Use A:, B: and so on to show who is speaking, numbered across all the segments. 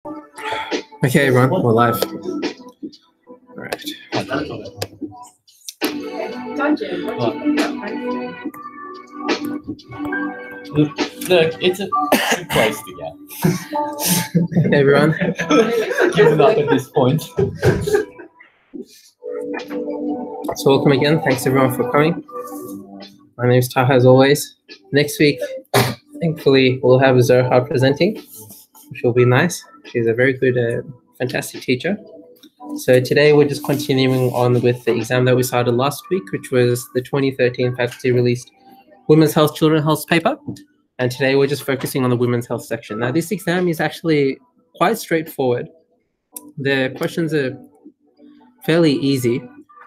A: Okay, everyone, we're live. All right.
B: Dungeon, what do you think about Wednesday?
C: Look, it's a good place to get.
A: Hey, everyone.
C: Giving up at this point.
A: So welcome again. Thanks everyone for coming. My name is Taha as always. Next week, thankfully, we'll have Zoha presenting, which will be nice. She's a very good, fantastic teacher. So today we're just continuing on with the exam that we started last week, which was the 2013 faculty released Women's Health, Children's Health paper. And today we're just focusing on the Women's Health section. Now this exam is actually quite straightforward. The questions are fairly easy.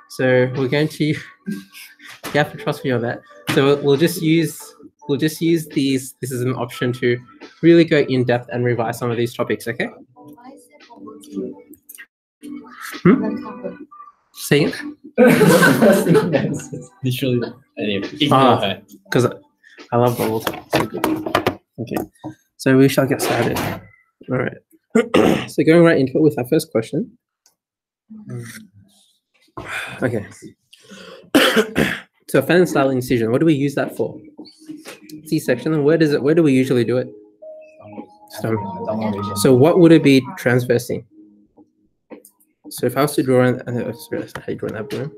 A: So we're going to, you have to trust me on that. So we'll just use these, this is an option to really go in depth and revise some of these topics, okay? Say it.
C: Literally,
A: because I love bubbles. So good. Okay, so we shall get started. All right. So going right into it with our first question. Okay. So fan style incision, what do we use that for? C-section, and where do we usually do it? Stomach. So what would it be transversing? So if I was to draw an, sorry, that's not how you draw an abdomen.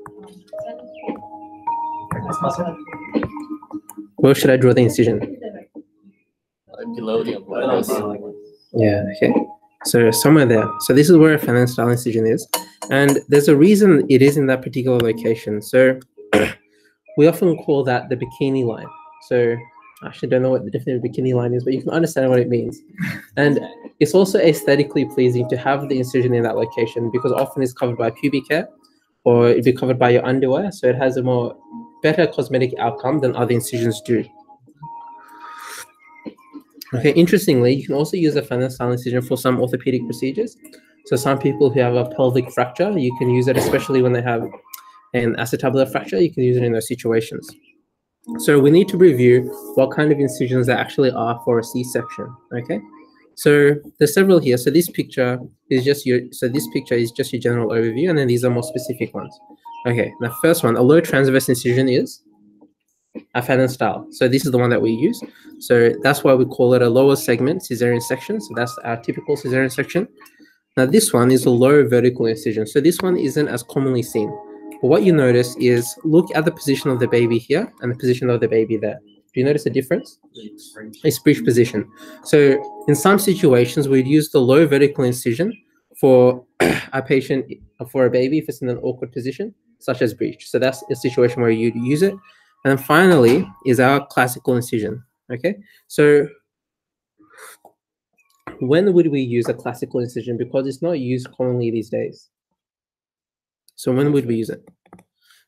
A: Where should I draw the incision?
C: Below the umbilicus.
A: Yeah, okay. So somewhere there. So this is where a fan style incision is. And there's a reason it is in that particular location. So we often call that the bikini line. So I actually don't know what the definition of bikini line is, but you can understand what it means. And it's also aesthetically pleasing to have the incision in that location because often it's covered by pubic hair or it'd be covered by your underwear. So it has a better cosmetic outcome than other incisions do. Okay, interestingly, you can also use a fan style incision for some orthopedic procedures. So some people who have a pelvic fracture, you can use it, especially when they have an acetabular fracture, you can use it in those situations. So we need to review what kind of incisions there actually are for a C-section, okay? So there's several here. So this picture is just your general overview, and then these are more specific ones. Okay, the first one, a low transverse incision is a fan style. So this is the one that we use. So that's why we call it a lower segment cesarean section. So that's our typical cesarean section. Now this one is a low vertical incision. So this one isn't as commonly seen. But what you notice is look at the position of the baby here and the position of the baby there. Do you notice a difference? It's breech position. So in some situations, we'd use the low vertical incision for a patient, for a baby if it's in an awkward position, such as breech. So that's a situation where you'd use it. And then finally is our classical incision, okay? So when would we use a classical incision? Because it's not used commonly these days. So when would we use it?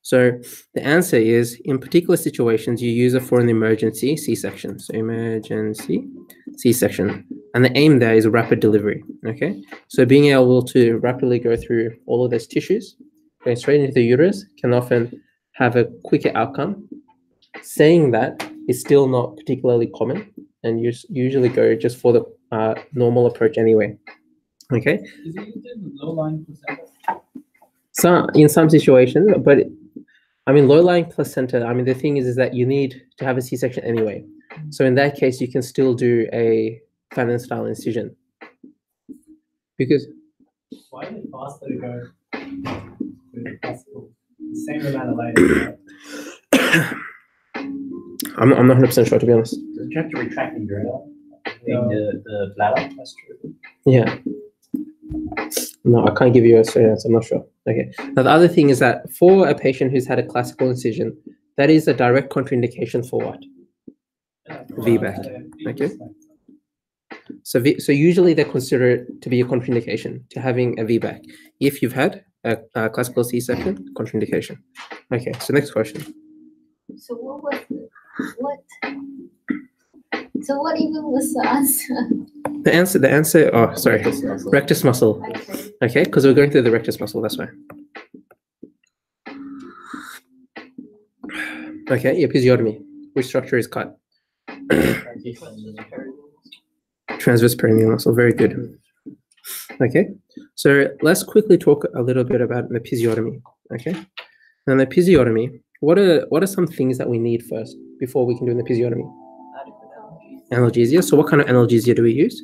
A: So the answer is, in particular situations, you use it for an emergency C-section. So emergency C-section. And the aim there is rapid delivery, okay? So being able to rapidly go through all of those tissues, going straight into the uterus, can often have a quicker outcome. Saying that is still not particularly common, and you usually go just for the normal approach anyway, okay?
C: Is it used in low-lying placenta?
A: So in some situations, but I mean, low-lying placenta, I mean, the thing is that you need to have a C-section anyway. So in that case, you can still do a fan style incision. Because
D: why is it faster to go with the classical? The same amount of layers, right?
A: I'm not 100% sure, to be honest.
D: Do you have to retract the ureter in the bladder? That's true.
A: Yeah. No, I can't give you a straight answer. I'm not sure. Okay. Now, the other thing is that for a patient who's had a classical incision, that is a direct contraindication for what? VBAC. Okay. So usually they consider it to be a contraindication to having a VBAC. If you've had a classical C-section, contraindication. Okay. So next question.
E: So what even was the answer?
A: The answer, oh, sorry, rectus muscle. Okay, because we're going through the rectus muscle, that's why. Okay, episiotomy. Which structure is cut? Transverse perineal muscle, very good. Okay, so let's quickly talk a little bit about an episiotomy. Okay, now an episiotomy, what are some things that we need first before we can do an episiotomy? Analgesia. So what kind of analgesia do we use?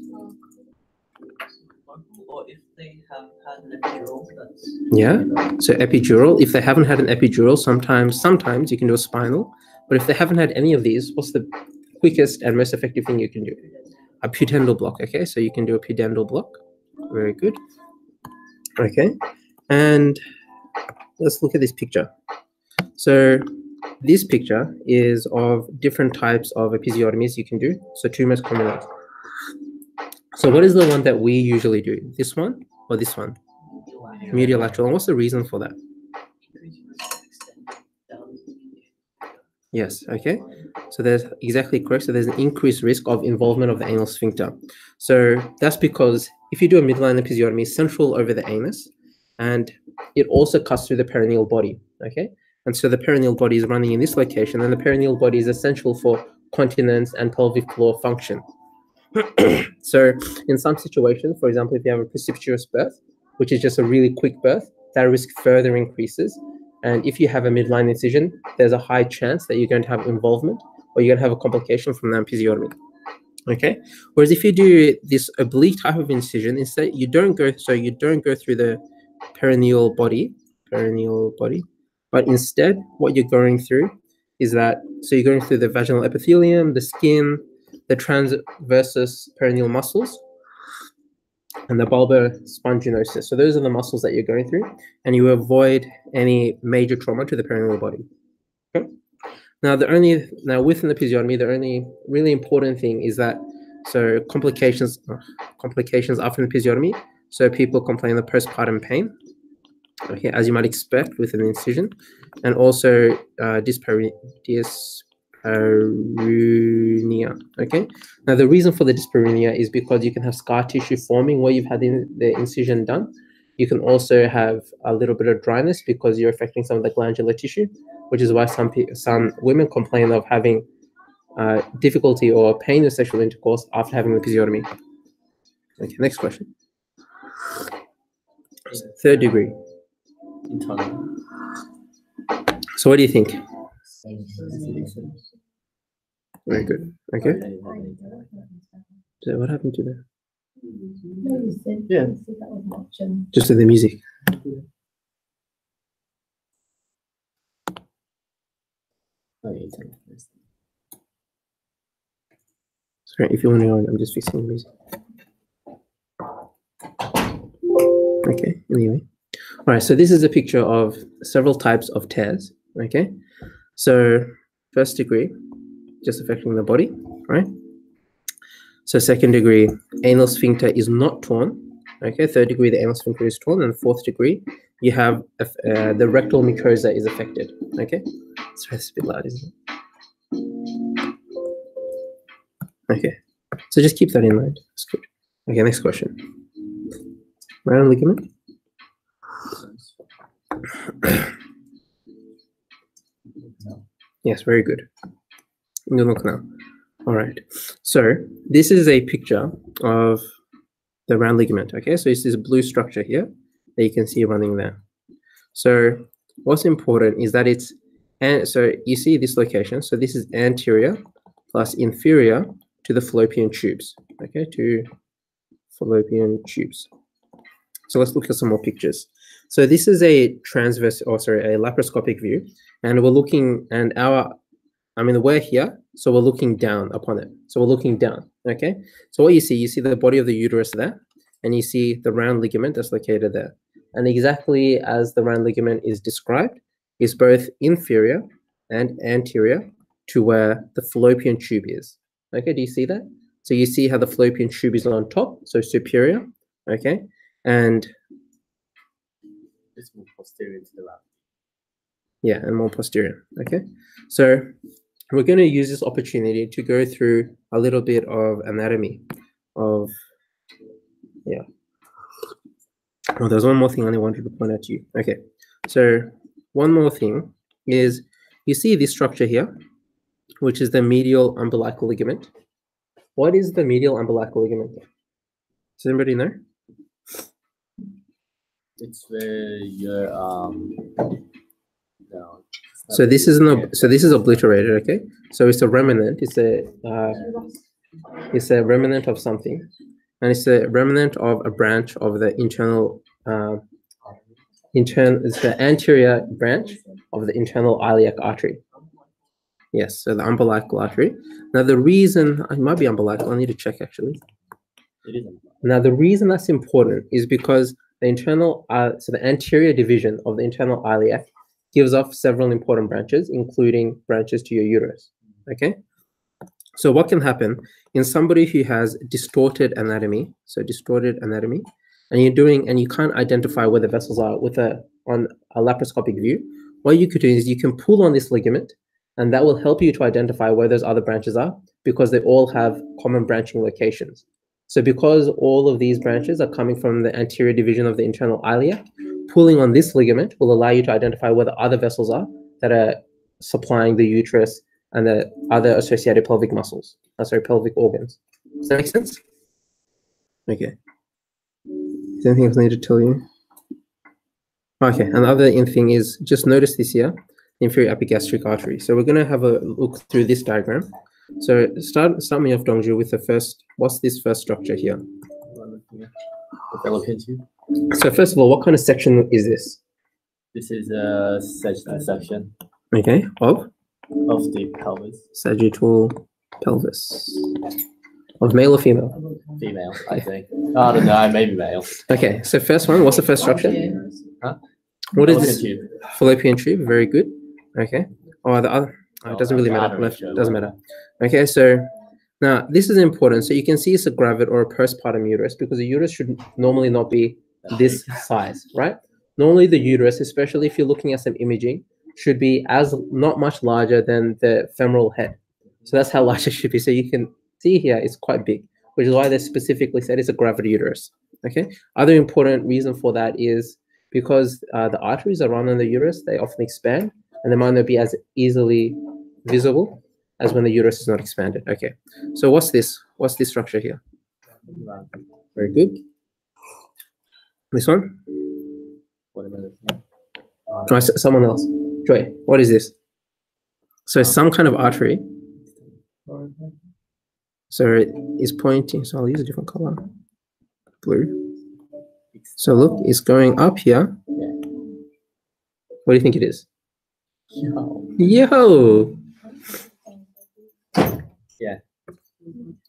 C: Or if they have had an epidural, that's
A: Yeah, so epidural. If they haven't had an epidural, sometimes you can do a spinal. But if they haven't had any of these, what's the quickest and most effective thing you can do? A pudendal block. Okay, so you can do a pudendal block. Very good. Okay, and let's look at this picture. So this picture is of different types of episiotomies you can do. So two most common ones. So what is the one that we usually do? This one or this one? Medial lateral. And what's the reason for that? Yes, okay. So there's exactly correct. So there's an increased risk of involvement of the anal sphincter. So that's because if you do a midline episiotomy, central over the anus, and it also cuts through the perineal body, okay? And so the perineal body is running in this location, and the perineal body is essential for continence and pelvic floor function. So in some situations, for example, if you have a precipitous birth, which is just a really quick birth, that risk further increases. And if you have a midline incision, there's a high chance that you're going to have involvement or you're going to have a complication from the episiotomy. Okay. Whereas if you do this oblique type of incision, instead you don't go through the perineal body, but instead what you're going through is that, so you're going through the vaginal epithelium, the skin, the transversus perineal muscles, and the bulbar sponginosus. So those are the muscles that you're going through, and you avoid any major trauma to the perineal body. Okay? Now with an episiotomy, the only really important thing is that, so complications after an episiotomy. So people complain of postpartum pain, okay, as you might expect with an incision, and also dyspareunia. Okay, now the reason for the dyspareunia is because you can have scar tissue forming where you've had the incision done. You can also have a little bit of dryness because you're affecting some of the glandular tissue, which is why some women complain of having difficulty or pain in sexual intercourse after having an episiotomy. Okay, next question. Third degree.
C: internal.
A: So what do you think? Very good. Okay. So what happened to the?
B: No, you said,
C: Yeah.
B: you said that was an option.
A: Just to the music. Sorry, if you want to know, I'm just fixing the music. Okay, anyway. All right, so this is a picture of several types of tears, okay? So first degree, just affecting the body, right? So second degree, anal sphincter is not torn, okay? Third degree, the anal sphincter is torn, and fourth degree, you have the rectal mucosa is affected, okay? Sorry, it's a bit loud, isn't it? Okay, so just keep that in mind. That's good. Okay, next question. Round ligament. Yes, very good. Inguinal canal. All right. So this is a picture of the round ligament. Okay, so it's this blue structure here that you can see running there. So what's important is that it's, and so you see this location. So this is anterior plus inferior to the fallopian tubes. Okay, to fallopian tubes. So let's look at some more pictures. So this is a a laparoscopic view, and we're looking, and we're here, so we're looking down upon it. So we're looking down, okay? So what you see the body of the uterus there, and you see the round ligament that's located there. And exactly as the round ligament is described, is both inferior and anterior to where the fallopian tube is. Okay, do you see that? So you see how the fallopian tube is on top, so superior, okay? And
C: It's more posterior to the round.
A: yeah, and more posterior, okay? So we're going to use this opportunity to go through a little bit of anatomy of, yeah. Oh, there's one more thing I wanted to point out to you. Okay, so one more thing is, you see this structure here, which is the medial umbilical ligament. What is the medial umbilical ligament? Does anybody know?
C: It's where your no.
A: So this is obliterated. Okay, so it's a remnant. It's a remnant of something, and it's a remnant of a branch of the internal. It's the anterior branch of the internal iliac artery. Yes, so the umbilical artery. Now the reason it might be umbilical, I need to check actually.
C: It is.
A: Now the reason that's important is because the internal, so the anterior division of the internal iliac gives off several important branches, including branches to your uterus. Okay, so what can happen in somebody who has distorted anatomy? So distorted anatomy, and you can't identify where the vessels are on a laparoscopic view. What you could do is you can pull on this ligament, and that will help you to identify where those other branches are because they all have common branching locations. So because all of these branches are coming from the anterior division of the internal iliac, pulling on this ligament will allow you to identify where the other vessels are that are supplying the uterus and the other associated pelvic muscles, pelvic organs. Does that make sense? Okay. Is there anything else I need to tell you? Okay, another thing is just notice this here. Inferior epigastric artery. So we're going to have a look through this diagram. So start me off, Dongju, with the first. What's this first structure here? So first of all, what kind of section is this?
C: This is a sagittal section
A: Okay, of
C: the pelvis.
A: sagittal pelvis. Of male or female?
C: Female, I think. I don't know, maybe male.
A: Okay, so first one, what's the first structure?
C: Huh?
A: What is
C: Fallopian
A: this?
C: tube.
A: Fallopian tube, very good. Okay. Oh, the other, it doesn't really matter.
C: artery show.
A: Doesn't matter. Okay, so now this is important. So you can see it's a gravid or a postpartum uterus because the uterus should normally not be this size, right? Normally the uterus, especially if you're looking at some imaging, should be not much larger than the femoral head. So that's how large it should be. So you can see here it's quite big, which is why they specifically said it's a gravid uterus. Okay. Other important reason for that is because the arteries that run on the uterus, they often expand and they might not be as easily visible as when the uterus is not expanded. Okay. So what's this? What's this structure here? Very good. This one? Try someone else. Joy, what is this? So some kind of artery. So it is pointing. So I'll use a different color. Blue. So look, it's going up here. What do you think it is? Yo!
C: Yeah.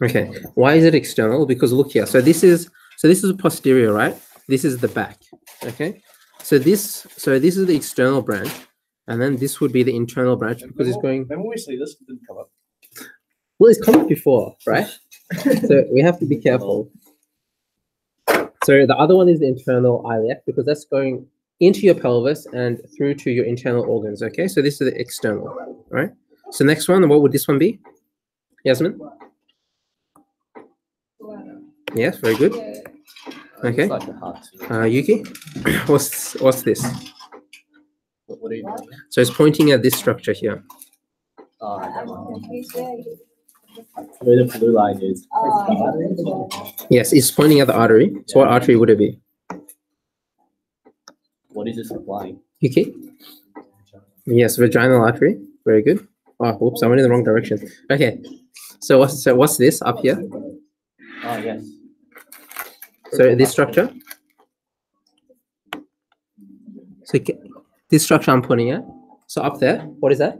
A: Okay. Why is it external? Because look here. So this is a posterior, right? This is the back. Okay. So this is the external branch, and then this would be the internal branch because it's going.
F: When we see this, it didn't come up.
A: Well, it's come up before, right? So we have to be careful. So the other one is the internal iliac because that's going into your pelvis and through to your internal organs. Okay, so this is the external, right? So next one, what would this one be? Yasmin? Yes, very good. Okay.
C: It's like a heart.
A: Yuki, what's this?
C: What are you doing?
A: So it's pointing at this structure here.
C: Oh, that one. Where the blue line is.
A: Yes, it's pointing at the artery. So what artery would it be?
C: What is it supplying?
A: Yuki? Yes, vaginal artery. Very good. Oh, whoops, I went in the wrong direction. Okay. So what's this up here?
C: Oh, yes.
A: So this structure. So this structure I'm pointing at. So up there, what is that?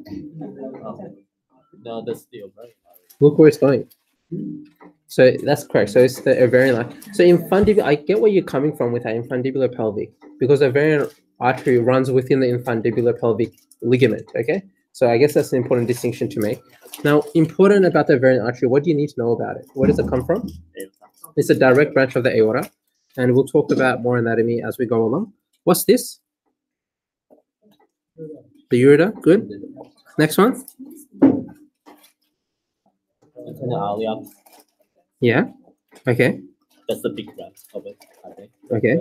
C: Oh. No, that's the ovarian.
A: Look where it's going. So that's correct. So it's the ovarian line. So infundibular, I get where you're coming from with that infundibular pelvic because ovarian artery runs within the infundibular pelvic ligament. Okay. So I guess that's an important distinction to make. Now, important about the ovarian artery, what do you need to know about it? Where does it come from? It's a direct branch of the aorta, and we'll talk about more anatomy as we go along. What's this? The ureter. Good. Next one.
C: Internal iliac.
A: Yeah. Okay.
C: That's the big branch of it, I think.
A: Okay.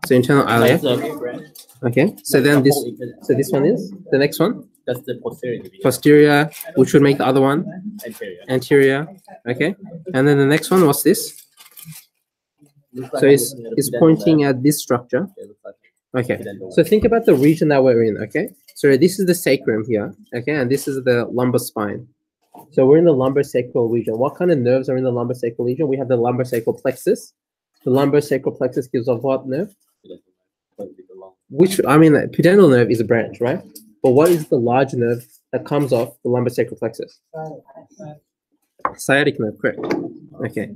A: So internal iliac.
C: That's the big branch.
A: Okay. So then this. So this one is the next one.
C: That's the posterior division.
A: Posterior, which would make the other one
C: Anterior.
A: anterior. Okay. And then the next one. What's this?
C: Looks like
A: So
C: I'm
A: it's
C: looking at a
A: it's
C: pudendal
A: pointing
C: nerve.
A: at this structure.
C: Yeah, it looks like
A: Okay.
C: pudendal
A: So
C: nerve.
A: think about the region that we're in. Okay. So this is the sacrum here. Okay, and this is the lumbar spine. So we're in the lumbosacral region. What kind of nerves are in the lumbosacral region? We have the lumbosacral plexus. The lumbosacral plexus gives off what nerve? Which, I mean, the pudendal nerve is a branch, right? But what is the large nerve that comes off the lumbosacral plexus? Sciatic nerve, correct. Okay.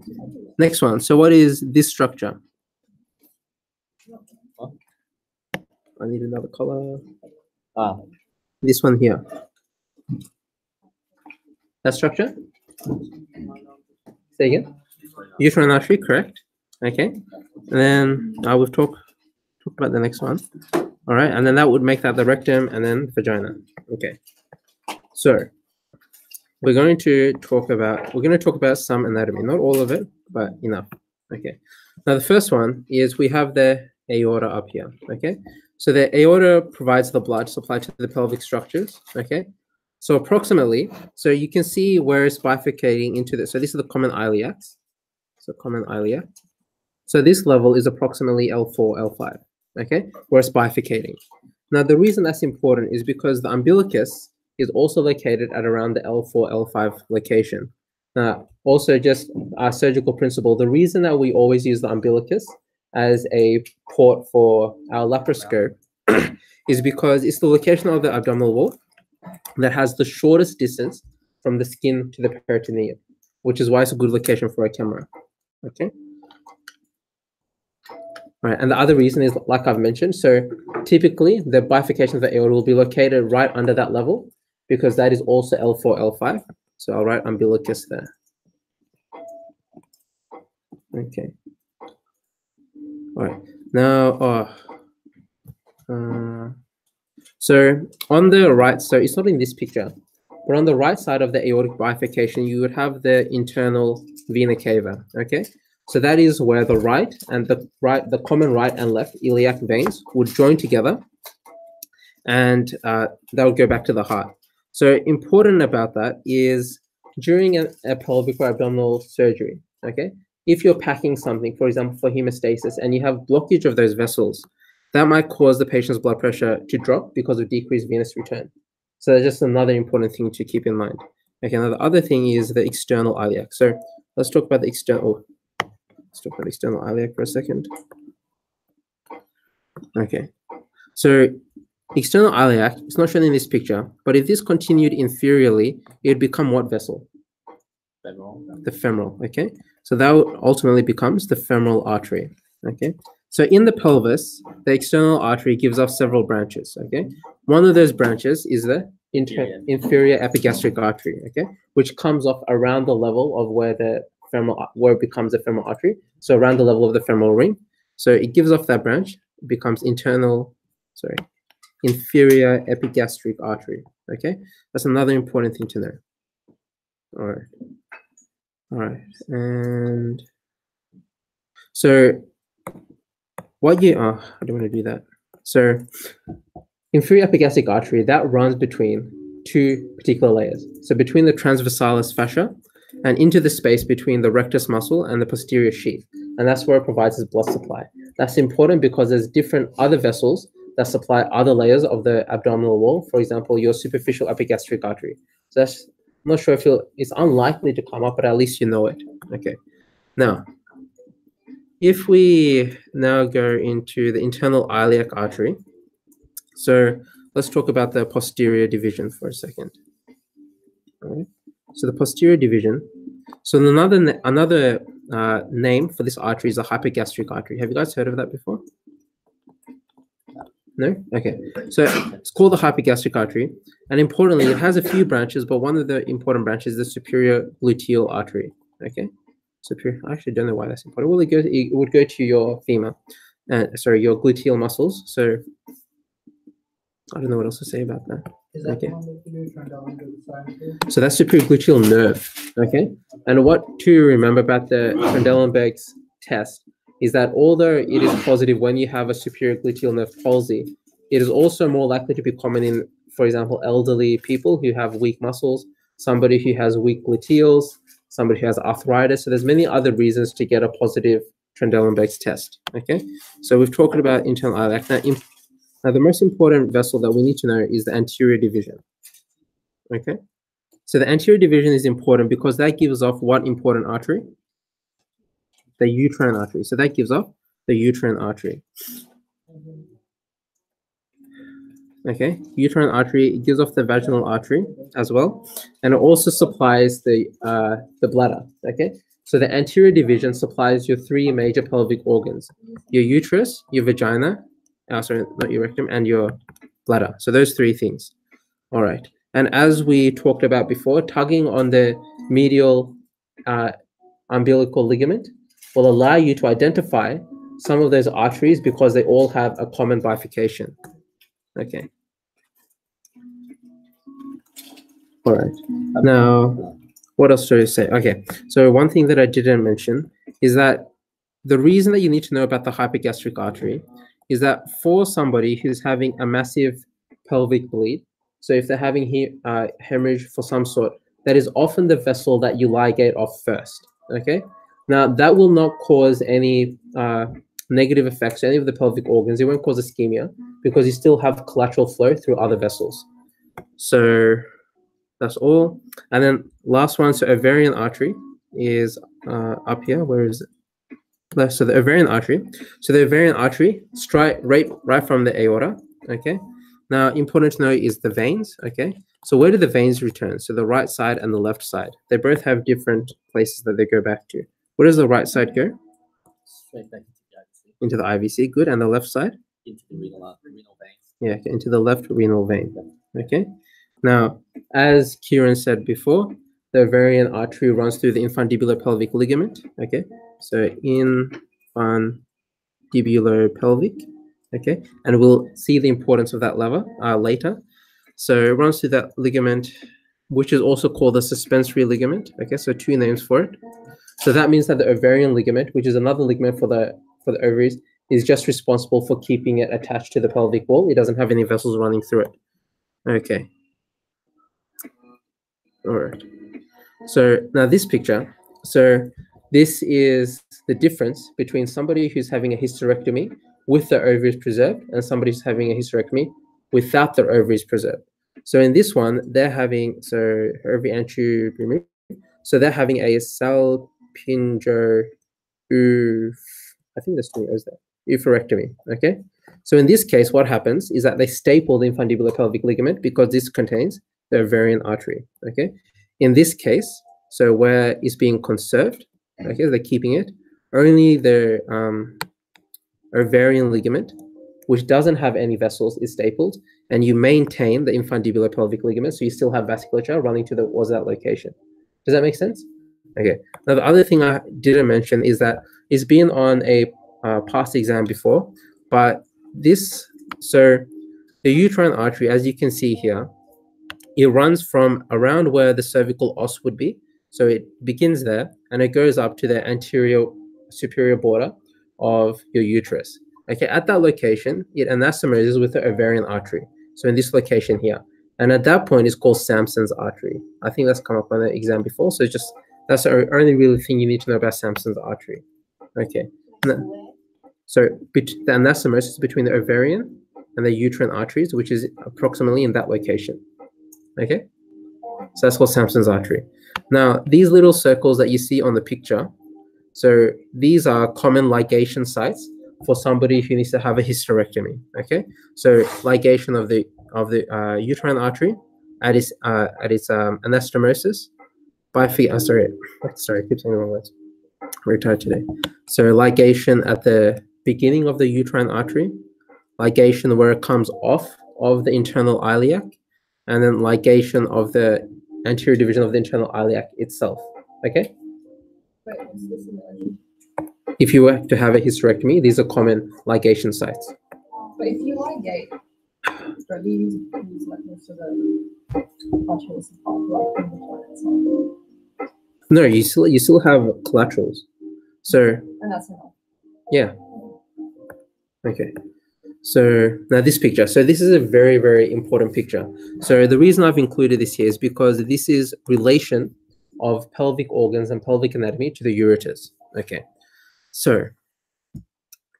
A: Next one. So what is this structure? I need another color.
C: Ah,
A: This one here. That structure? Say again. Uterine artery, correct. Okay. And then I will talk about the next one. All right. And then that would make that the rectum and then vagina. Okay. So we're going to talk about some anatomy, not all of it, but enough. Okay. Now the first one is we have the aorta up here. Okay. So the aorta provides the blood supply to the pelvic structures. Okay. So approximately, so you can see where it's bifurcating into this. So this is the common iliacs. So common iliac. So this level is approximately L4, L5. Okay, where it's bifurcating. Now the reason that's important is because the umbilicus is also located at around the L4, L5 location. Also, just our surgical principle, the reason that we always use the umbilicus as a port for our laparoscope is because it's the location of the abdominal wall that has the shortest distance from the skin to the peritoneum, which is why it's a good location for a camera. Okay. All right, and the other reason is, like I've mentioned, so typically the bifurcation of the aorta will be located right under that level because that is also L4, L5. So I'll write umbilicus there. Okay. All right. Now, so on the right, so it's not in this picture, but on the right side of the aortic bifurcation, you would have the internal vena cava. Okay. So that is where the right and the common right and left iliac veins would join together, and that would go back to the heart. So important about that is during a pelvic or abdominal surgery, okay, if you're packing something, for example, for hemostasis, and you have blockage of those vessels, that might cause the patient's blood pressure to drop because of decreased venous return. So that's just another important thing to keep in mind. Okay, now the other thing is the external iliac. So let's talk about the external. Let's talk about external iliac for a second. Okay, so external iliac, it's not shown in this picture, but if this continued inferiorly, it would become what vessel?
C: femoral.
A: The femoral, okay? So that ultimately becomes the femoral artery, okay? So in the pelvis, the external artery gives off several branches, okay? One of those branches is the inferior epigastric artery, okay? Which comes off around the level of where it becomes a femoral artery. So around the level of the femoral ring. So it gives off that branch, becomes inferior epigastric artery, okay? That's another important thing to know. All right, and so I don't want to do that. So inferior epigastric artery, that runs between two particular layers. So between the transversalis fascia and into the space between the rectus muscle and the posterior sheath. And that's where it provides its blood supply. That's important because there's different other vessels that supply other layers of the abdominal wall. For example, your superficial epigastric artery. So that's, I'm not sure if it's unlikely to come up, but at least you know it. Okay. Now, if we now go into the internal iliac artery, so let's talk about the posterior division for a second. All right. So the posterior division. So another name for this artery is a hypogastric artery. Have you guys heard of that before? No? Okay. So it's called the hypogastric artery. And importantly, it has a few branches, but one of the important branches is the superior gluteal artery. Okay. I actually don't know why that's important. Well, it would go to your femur, your gluteal muscles. So I don't know what else to say about that. Okay. So that's superior gluteal nerve. Okay. And what to remember about the Trendelenburg's test is that although it is positive when you have a superior gluteal nerve palsy, it is also more likely to be common in, for example, elderly people who have weak muscles, somebody who has weak gluteals, somebody who has arthritis. So there's many other reasons to get a positive Trendelenburg's test. Okay, so we've talked about internal iliac. Now, the most important vessel that we need to know is the anterior division. Okay, so the anterior division is important because that gives off what important artery? The uterine artery. So that gives off the uterine artery. Okay, uterine artery, it gives off the vaginal artery as well, and it also supplies the bladder. Okay, so the anterior division supplies your three major pelvic organs: your uterus, your vagina, sorry, not your rectum, and your bladder. So those three things. All right, and as we talked about before, tugging on the medial umbilical ligament will allow you to identify some of those arteries because they all have a common bifurcation. Okay. All right. Now, what else should I say? Okay. So one thing that I didn't mention is that the reason that you need to know about the hypogastric artery is that for somebody who's having a massive pelvic bleed, so if they're having hemorrhage for some sort, that is often the vessel that you ligate off first. Okay. Now, that will not cause any negative effects to any of the pelvic organs. It won't cause ischemia because you still have collateral flow through other vessels. So that's all. And then last one, so ovarian artery is up here. Where is it? So the ovarian artery. So the ovarian artery, right from the aorta. Okay. Now, important to know is the veins. Okay. So where do the veins return? So the right side and the left side. They both have different places that they go back to. Where does the right side go?
C: Straight back
A: into the IVC. Good. And the left side?
C: into the renal veins.
A: Yeah, okay, into the left renal vein. Okay. Now, as Kieran said before, the ovarian artery runs through the infundibular pelvic ligament. Okay. So infundibular pelvic. Okay. And we'll see the importance of that lever later. So it runs through that ligament, which is also called the suspensory ligament. Okay. So two names for it. So that means that the ovarian ligament, which is another ligament for the ovaries, is just responsible for keeping it attached to the pelvic wall. It doesn't have any vessels running through it. Okay. All right. So now this picture. So this is the difference between somebody who's having a hysterectomy with their ovaries preserved and somebody who's having a hysterectomy without their ovaries preserved. So in this one, they're having, so ovary anterior removed. So they're having a salpingo, I think there's 2 O's there, oophorectomy, okay? So in this case, what happens is that they staple the infundibular pelvic ligament because this contains the ovarian artery, okay? In this case, so where it's being conserved, okay, they're keeping it, only the ovarian ligament, which doesn't have any vessels, is stapled, and you maintain the infundibular pelvic ligament, so you still have vasculature running to that location. Does that make sense? Okay. Now, the other thing I didn't mention is that it's been on a past exam before, but this, so the uterine artery, as you can see here, it runs from around where the cervical os would be. So it begins there, and it goes up to the anterior superior border of your uterus. Okay, at that location, it anastomoses with the ovarian artery. So in this location here. And at that point, it's called Samson's artery. I think that's come up on the exam before. So just that's the only real thing you need to know about Samson's artery. Okay. So the anastomosis between the ovarian and the uterine arteries, which is approximately in that location. Okay. So that's called Samson's artery. Now, these little circles that you see on the picture, so these are common ligation sites for somebody who needs to have a hysterectomy. Okay. So ligation of the uterine artery at its anastomosis by sorry, I keep saying the wrong words. I'm very tired today. So ligation at the beginning of the uterine artery, ligation where it comes off of the internal iliac, and then ligation of the anterior division of the internal iliac itself. Okay. If you were to have a hysterectomy, these are common ligation sites.
B: But if you ligate, do you use like most of the arterial support, like in the toilet?
A: No, you still have collaterals. So
B: And that's enough.
A: yeah. Okay. So now this picture. So this is a very, very important picture. So the reason I've included this here is because this is relation of pelvic organs and pelvic anatomy to the ureters. Okay. So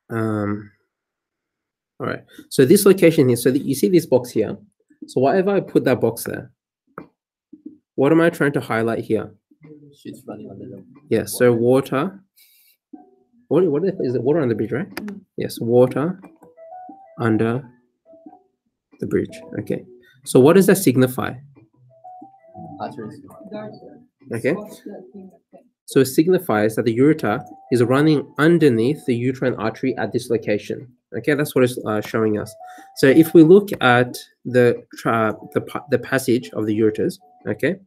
A: All right. So this location here, so that you see this box here. So whatever I put that box there, what am I trying to highlight here?
C: Shoots running under them.
A: Yeah, so water. What is it? Water on the bridge, right? Yes, water under the bridge. Okay. So what does that signify?
C: Arteries.
A: Okay. So it signifies that the ureter is running underneath the uterine artery at this location. Okay, that's what it's showing us. So if we look at the passage of the ureters, okay,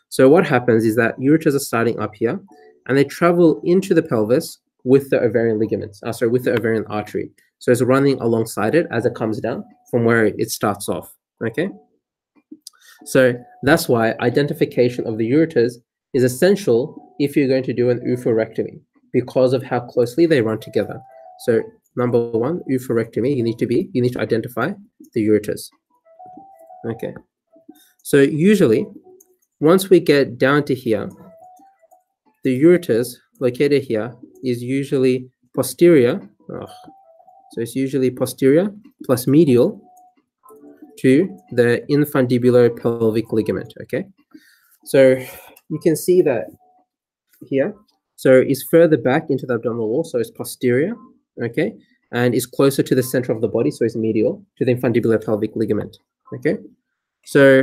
A: so what happens is that ureters are starting up here, and they travel into the pelvis with the ovarian ligaments. With the ovarian artery. So it's running alongside it as it comes down from where it starts off. Okay. So that's why identification of the ureters is essential if you're going to do an oophorectomy because of how closely they run together. So number one, oophorectomy, you need to identify the ureters. Okay. So usually, once we get down to here, the ureters located here is usually posterior. So it's usually posterior plus medial to the infundibulopelvic ligament. Okay. So you can see that here. So it's further back into the abdominal wall, so it's posterior, okay, and it's closer to the center of the body, so it's medial to the infundibulopelvic ligament, okay. So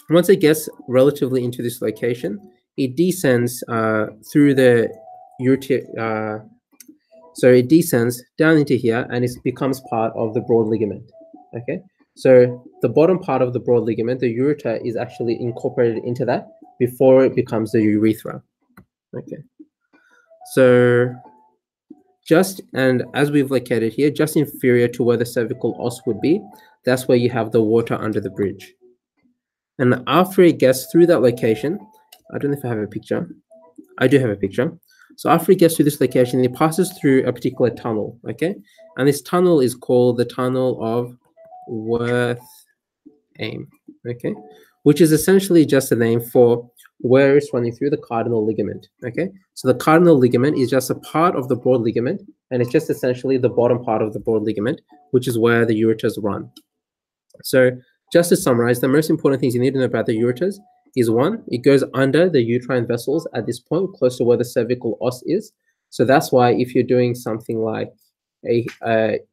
A: once it gets relatively into this location, it descends through the ureter. So it descends down into here, and it becomes part of the broad ligament, okay. So the bottom part of the broad ligament, the ureter, is actually incorporated into that before it becomes the urethra. Okay, so and as we've located here, just inferior to where the cervical os would be, that's where you have the water under the bridge. And after it gets through that location, I don't know if I have a picture. I do have a picture. So after it gets to this location, it passes through a particular tunnel, okay? And this tunnel is called the tunnel of Wertheim, okay? Which is essentially just a name for where it's running through the cardinal ligament, okay? So the cardinal ligament is just a part of the broad ligament, and it's just essentially the bottom part of the broad ligament, which is where the ureters run. So just to summarize, the most important things you need to know about the ureters is one, it goes under the uterine vessels at this point, close to where the cervical os is. So that's why if you're doing something like a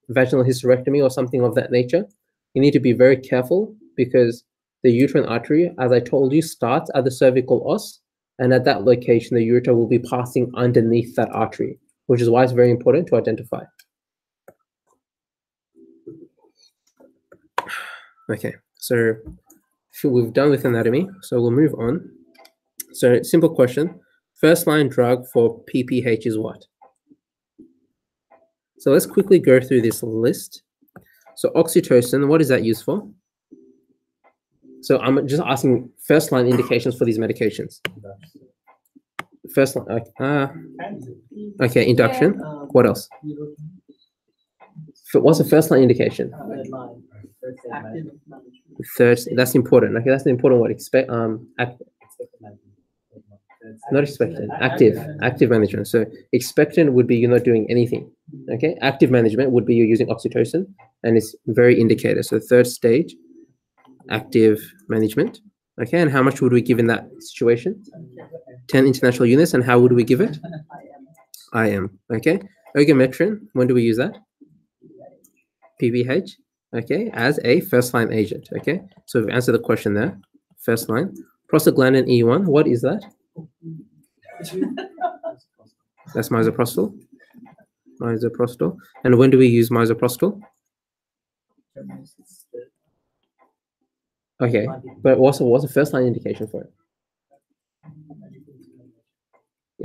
A: vaginal hysterectomy or something of that nature, you need to be very careful because the uterine artery, as I told you, starts at the cervical os, and at that location, the ureter will be passing underneath that artery, which is why it's very important to identify. Okay, so we've done with anatomy, so we'll move on. So simple question, first line drug for PPH is what? So let's quickly go through this list. So oxytocin, what is that used for? So I'm just asking first line indications for these medications. First line, okay, induction. What else? What's the first line indication? Third, that's important. Okay, that's an important word. Not expectant, active management. So expectant would be you're not doing anything. Okay, active management would be you're using oxytocin, and it's very indicator. So third stage, active management. Okay, and how much would we give in that situation? 10 international units, and how would we give it? IM. Okay, ogometrin. When do we use that? PPH. Okay, as a first line agent. Okay, so we've answered the question there. First line. Prostaglandin E1. What is that? That's misoprostol. Misoprostol. And when do we use misoprostol? Okay, but what's the first line indication for it?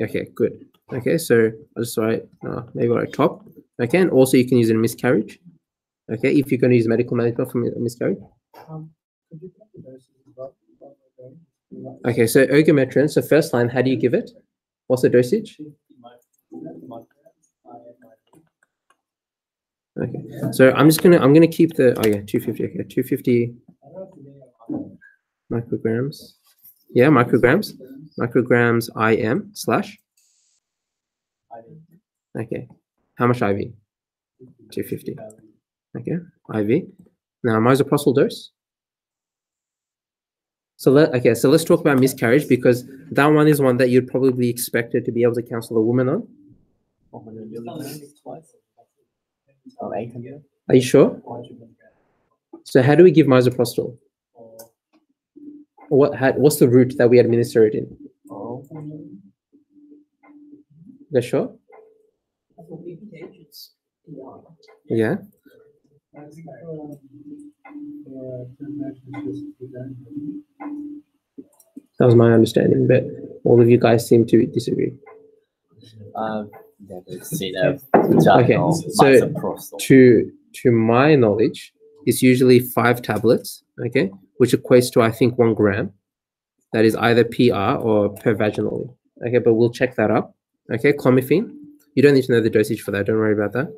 A: Okay, good. Okay, so I'll just write maybe right top. Okay, and also you can use it in miscarriage. Okay, if you're going to use medical management for miscarriage. Okay, so ogometrin. So first line, how do you give it? What's the dosage? Okay, so I'm gonna keep the 250. Okay, 250 micrograms. Yeah, micrograms IM / Okay, how much IV? 250. Okay, IV. Now, misoprostol dose. So let's talk about miscarriage, because that one is one that you'd probably expected to be able to counsel a woman on.
C: 400 milligrams twice. Oh, 800.
A: Are you sure? So how do we give misoprostol? What's the route that we administer it in?
C: Oh.
A: You're sure? Yeah. That was my understanding, but all of you guys seem to disagree.
C: Never seen a
A: Okay, so to my knowledge, it's usually 5 tablets, okay, which equates to, I think, 1 gram. That is either PR or per vaginally. Okay, but we'll check that up. Okay, clomiphene. You don't need to know the dosage for that. Don't worry about that.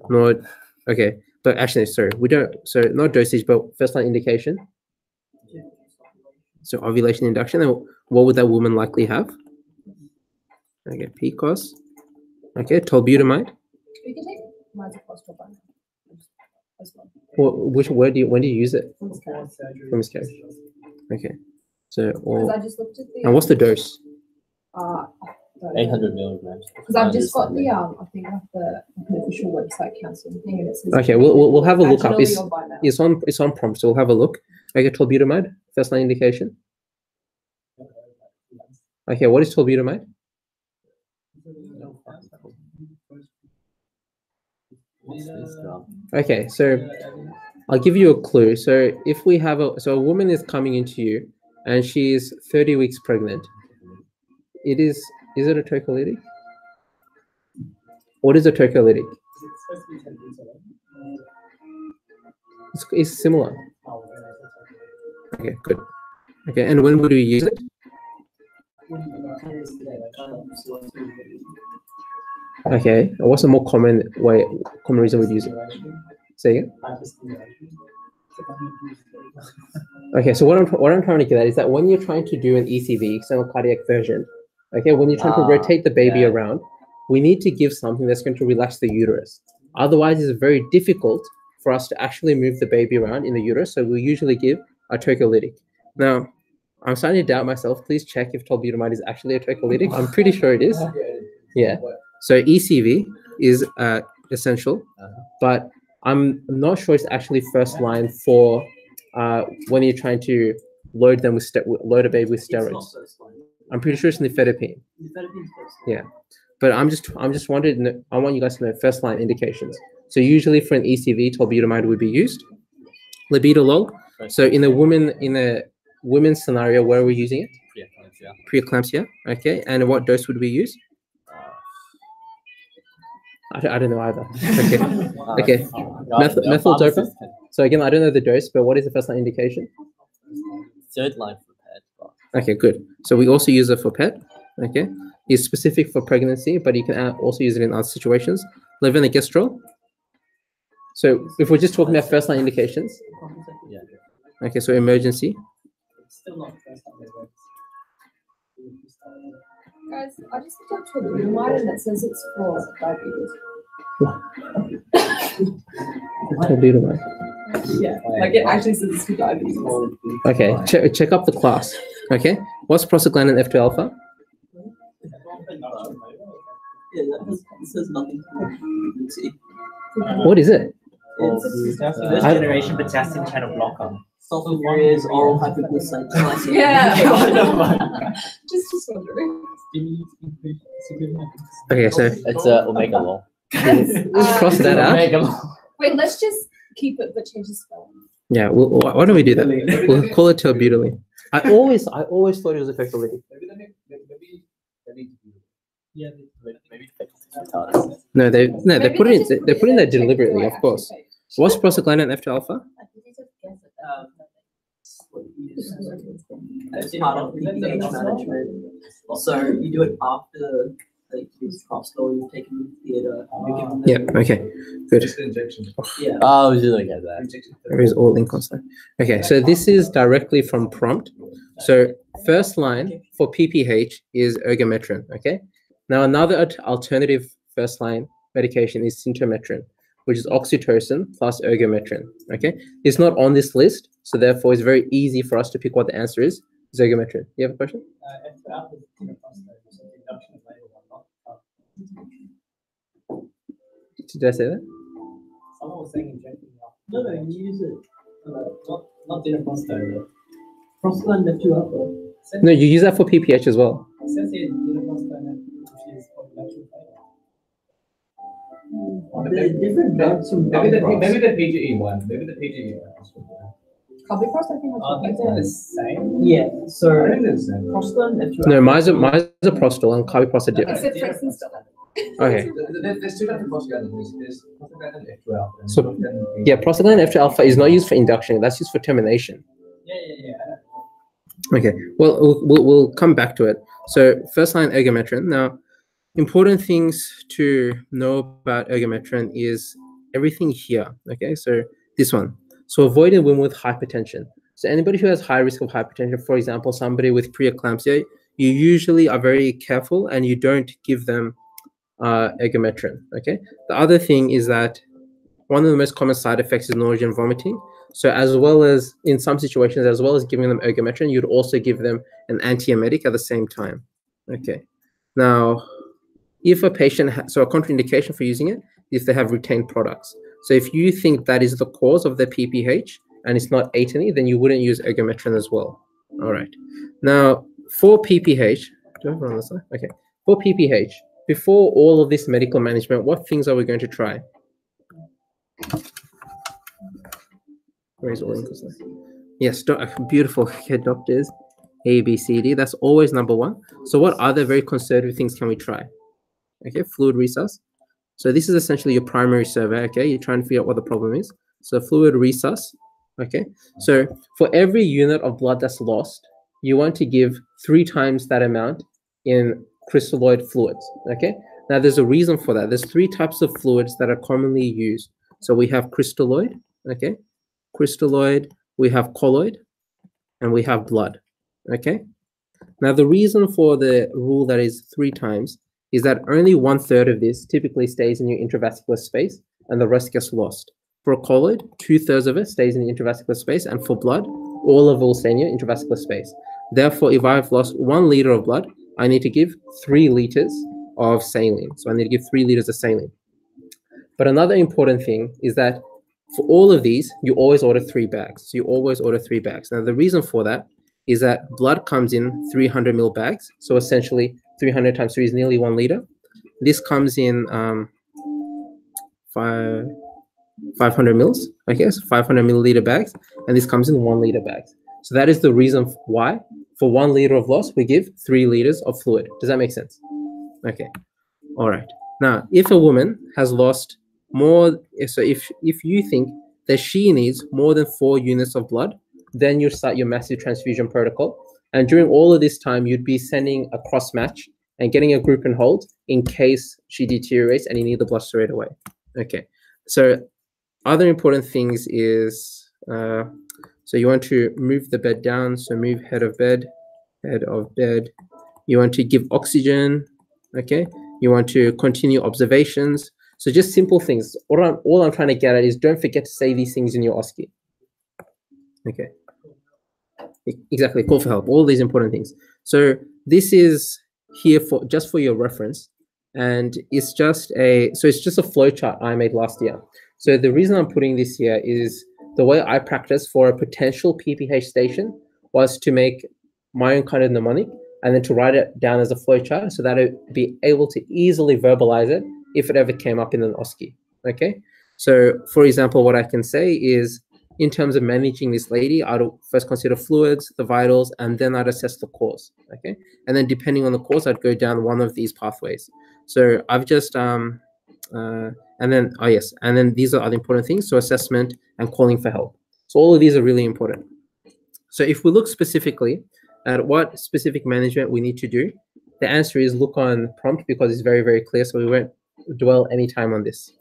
A: Nor, okay, but actually, sorry, we don't. So not dosage, but first line indication. So ovulation induction. And what would that woman likely have? Okay, PCOS. Okay, tolbutamide.
B: We can take misoprostol by now as well.
A: When do you use it?
B: For miscarriage.
A: For miscarriage. Okay, so
B: Because I just looked at the.
A: and what's the dose?
C: 800 milligrams.
B: Because I've just got the I think like the official website counseling thing, and it says.
A: Okay, we'll have a look up.
B: vaginally or by mouth.
A: It's on prompt, so we'll have a look. Okay, tolbutamide, first line indication. Okay, what is tolbutamide? Okay, so I'll give you a clue. So if we have a woman is coming into you and she is 30 weeks pregnant, is it a tocolytic? What is a tocolytic? It's similar. Okay, good. Okay, and when would we use it? Okay, what's a more common reason we'd use it? Say again? Okay, so what I'm trying to get at is that when you're trying to do an ECV, external cardiac version, okay, when you're trying to rotate the baby around, we need to give something that's going to relax the uterus. Otherwise, it's very difficult for us to actually move the baby around in the uterus, so we usually give a tocolytic. Now, I'm starting to doubt myself. Please check if tolbutamide is actually a tocolytic. I'm pretty sure it is. Yeah. So ECV is essential, but I'm not sure it's actually first line for when you're trying to load them with load a baby with steroids. I'm pretty sure it's nifedipine. Yeah, but I'm just wondering. I want you guys to know first line indications. So usually for an ECV, tolbutamide would be used. Libido log. So in a women's scenario, where are we using it? Preeclampsia. Okay, and what dose would we use? I don't know either. Okay. Okay. Methyl-dopa. So again, I don't know the dose, but what is the first line indication?
C: Third line for PET.
A: Okay, good. So we also use it for PET. Okay, it's specific for pregnancy, but you can also use it in other situations. Levonorgestrel. So if we're just talking about first line indications.
C: Yeah.
A: Okay, so emergency.
D: Still not first time.
B: Guys, I just looked up tolbutamide and it says it's for diabetes.
A: Tolbutamide.
B: Yeah, like it actually says it's for diabetes.
A: Okay, check up the class. Okay, what's prostaglandin F2 alpha?
F: Yeah, that says nothing.
A: What is it?
F: It's
D: First generation potassium channel blocker.
F: sulfonylureas, oral hypoglycemia.
B: Yeah. just wondering.
A: Okay, so
C: It's omega law.
A: let's cross that out.
C: Omega law.
B: Wait, let's just keep it but change the spelling.
A: Yeah, why don't we do that? We'll call it tolbutamide. I always thought it was a tocolytic.
D: Yeah,
C: Maybe
A: No, they
B: Maybe
A: put
B: they
A: it
B: just
A: in, they put in there deliberately, of course.
B: Okay.
A: What's prostaglandin F2 alpha?
F: It's part of the pH management. So you do it after like this hospital, you've taken the theater.
A: Yeah. Okay. Good.
F: Yeah.
C: Oh, I was just looking at that.
A: There is all in constant. Okay, so this is directly from prompt. So first line for PPH is ergometrin. Okay. Now another alternative first line medication is sintometrin. which is oxytocin plus ergometrin. Okay, it's not on this list, so therefore it's very easy for us to pick what the answer is. Ergometrin. You have a question?
D: F2 alpha is tinophosphate, so the induction of later one, not
A: Did I say that?
D: someone was saying injecting alpha. No, you use it. Not tinophosphate, but prostaglandin F2 alpha.
A: No, you use that for PPH as well.
D: It says here tinophosphate, which is for induction of later.
F: The different drugs from
C: Maybe the
F: Calpros.
C: PGE one. Maybe the PGE one.
B: Copycross, I think.
D: I think they're the same.
F: Yeah, so
C: I think it's the same.
F: prostaglandin F2
A: No,
F: alpha.
A: misoprostol and carbiprostol are different.
B: Except for instance,
A: Okay.
C: There's two different prostaglandins. There's prostaglandin F2 alpha. and
A: So,
C: prostaglandin P.
A: Yeah, prostaglandin F2 alpha is not used for induction. That's used for termination.
D: Yeah.
A: Okay, well, we'll come back to it. So first line ergometrin. Now, important things to know about ergometrin is everything here. Okay, so this one. So avoiding women with hypertension. So anybody who has high risk of hypertension, for example, somebody with preeclampsia, you usually are very careful and you don't give them ergometrin. Okay. The other thing is that one of the most common side effects is nausea and vomiting. So as well as in some situations, as well as giving them ergometrin, you'd also give them an antiemetic at the same time. Okay. Now, if a patient, so a contraindication for using it, if they have retained products. So if you think that is the cause of the PPH and it's not atony, then you wouldn't use ergometrin as well. All right. Now, for PPH, do I have it on the side? Okay. For PPH, before all of this medical management, what things are we going to try? Where's all Yes, beautiful. Okay, doctors, A, B, C, D. That's always number one. So what other very conservative things can we try? Okay, fluid resus. So this is essentially your primary survey. Okay, you're trying to figure out what the problem is. So fluid resus. Okay, so for every unit of blood that's lost, you want to give 3 times that amount in crystalloid fluids. Okay, now there's a reason for that. There's 3 types of fluids that are commonly used. So we have crystalloid. Okay, crystalloid. We have colloid, and we have blood. Okay. Now the reason for the rule that is 3 times is that only 1/3 of this typically stays in your intravascular space and the rest gets lost. For a colloid, 2/3 of it stays in the intravascular space, and for blood, all of it will stay in your intravascular space. Therefore, if I've lost 1 liter of blood, I need to give 3 liters of saline. So I need to give 3 liters of saline. But another important thing is that for all of these, you always order 3 bags. So you always order 3 bags. Now the reason for that is that blood comes in 300 ml bags. So essentially 300 times 3 is nearly 1 liter. This comes in 500 mils, I guess, 500 milliliter bags. And this comes in 1 liter bags. So that is the reason why for 1 liter of loss, we give 3 liters of fluid. Does that make sense? Okay. All right. Now, if a woman has lost more, so if you think that she needs more than 4 units of blood, then you start your massive transfusion protocol. And during all of this time, you'd be sending a cross match and getting a group and hold in case she deteriorates and you need the blood straight away. Okay. So other important things is, so you want to move the bed down. So move head of bed. You want to give oxygen. Okay. You want to continue observations. So just simple things. All I'm trying to get at is don't forget to say these things in your OSCE. Okay. Exactly. Call for help. All these important things. So this is here for just for your reference, and it's just a flow chart I made last year. So the reason I'm putting this here is the way I practice for a potential PPH station was to make my own kind of mnemonic and then to write it down as a flow chart so that I'd be able to easily verbalize it if it ever came up in an OSCE. Okay. So for example, what I can say is, in terms of managing this lady, I'd first consider fluids, the vitals, and then I'd assess the cause. Okay. And then depending on the cause, I'd go down one of these pathways. So I've just, and then these are other important things. So assessment and calling for help. So all of these are really important. So if we look specifically at what specific management we need to do, the answer is look on prompt because it's very, very clear. So we won't dwell any time on this.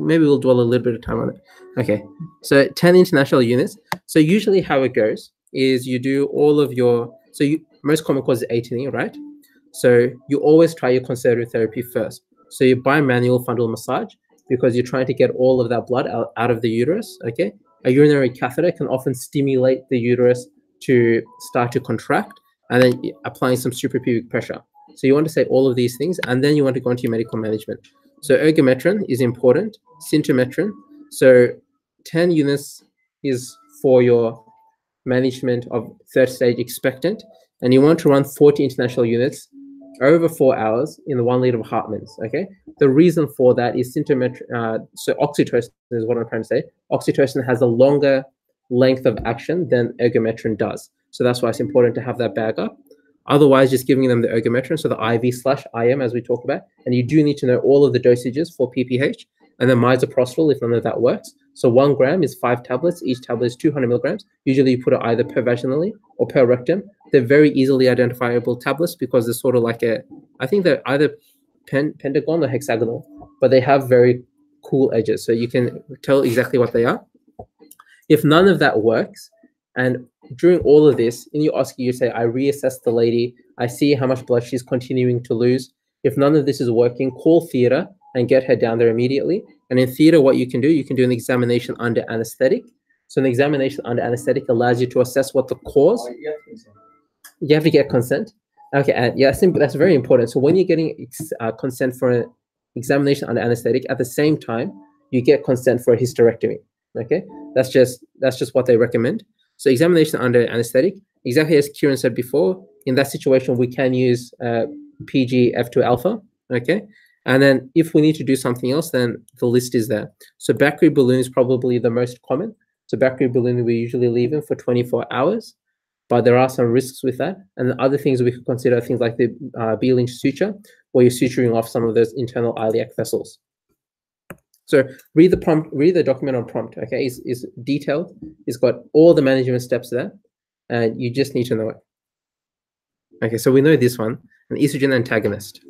A: Maybe we'll dwell a little bit of time on it. Okay, so 10 international units. So usually how it goes is you do all of your, most common cause is atony, right? So you always try your conservative therapy first. So you bimanual fundal massage, because you're trying to get all of that blood out of the uterus. Okay, a urinary catheter can often stimulate the uterus to start to contract, and then applying some suprapubic pressure. So you want to say all of these things, and then you want to go into your medical management. So ergometrin is important, symptometrin. So 10 units is for your management of third stage expectant, and you want to run 40 international units over 4 hours in the 1 liter of Hartmann's. Okay, the reason for that is symptometrin. So oxytocin is what I'm trying to say. Oxytocin has a longer length of action than ergometrin does, so that's why it's important to have that bag up. Otherwise, just giving them the ergometrin, so the IV/IM as we talk about, and you do need to know all of the dosages for PPH, and then misoprostol if none of that works. So 1 gram is 5 tablets. Each tablet is 200 milligrams. Usually you put it either per vaginally or per rectum. They're very easily identifiable tablets because they're sort of like I think they're either pentagon or hexagonal, but they have very cool edges, so you can tell exactly what they are. If none of that works, and during all of this, in your OSCE, you say, I reassess the lady, I see how much blood she's continuing to lose. If none of this is working, call theatre and get her down there immediately. And in theatre, what you can do an examination under anesthetic. So an examination under anesthetic allows you to assess what the cause. You have to get consent. Okay, and yeah, that's very important. So when you're getting consent for an examination under anesthetic, at the same time, you get consent for a hysterectomy. Okay, that's just what they recommend. So examination under anesthetic, exactly as Kieran said before, in that situation, we can use PG F2 alpha, okay? And then if we need to do something else, then the list is there. So Bakri balloon is probably the most common. So Bakri balloon, we usually leave in for 24 hours, but there are some risks with that. And the other things we could consider things like the B-Lynch suture, where you're suturing off some of those internal iliac vessels. So read the document on prompt, okay? It's detailed. It's got all the management steps there, and you just need to know it. Okay, so we know this one, an estrogen antagonist,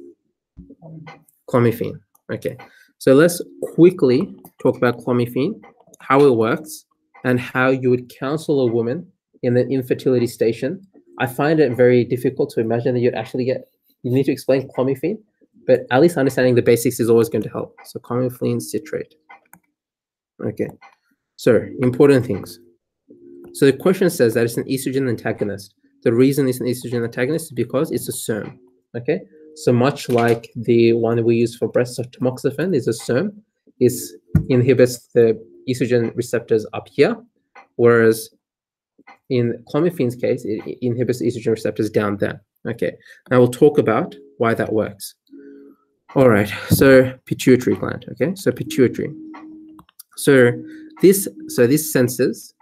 A: clomiphene. Okay, so let's quickly talk about clomiphene, how it works, and how you would counsel a woman in the infertility station. I find it very difficult to imagine that you need to explain clomiphene, but at least understanding the basics is always going to help. So clomiphene citrate. Okay, so important things. So the question says that it's an estrogen antagonist. The reason it's an estrogen antagonist is because it's a SERM. Okay, so much like the one we use for breast, so tamoxifen is a SERM. It inhibits the estrogen receptors up here, whereas in clomiphene's case, it inhibits estrogen receptors down there. Okay, now we'll talk about why that works. All right, so pituitary gland. Okay, so pituitary. So this senses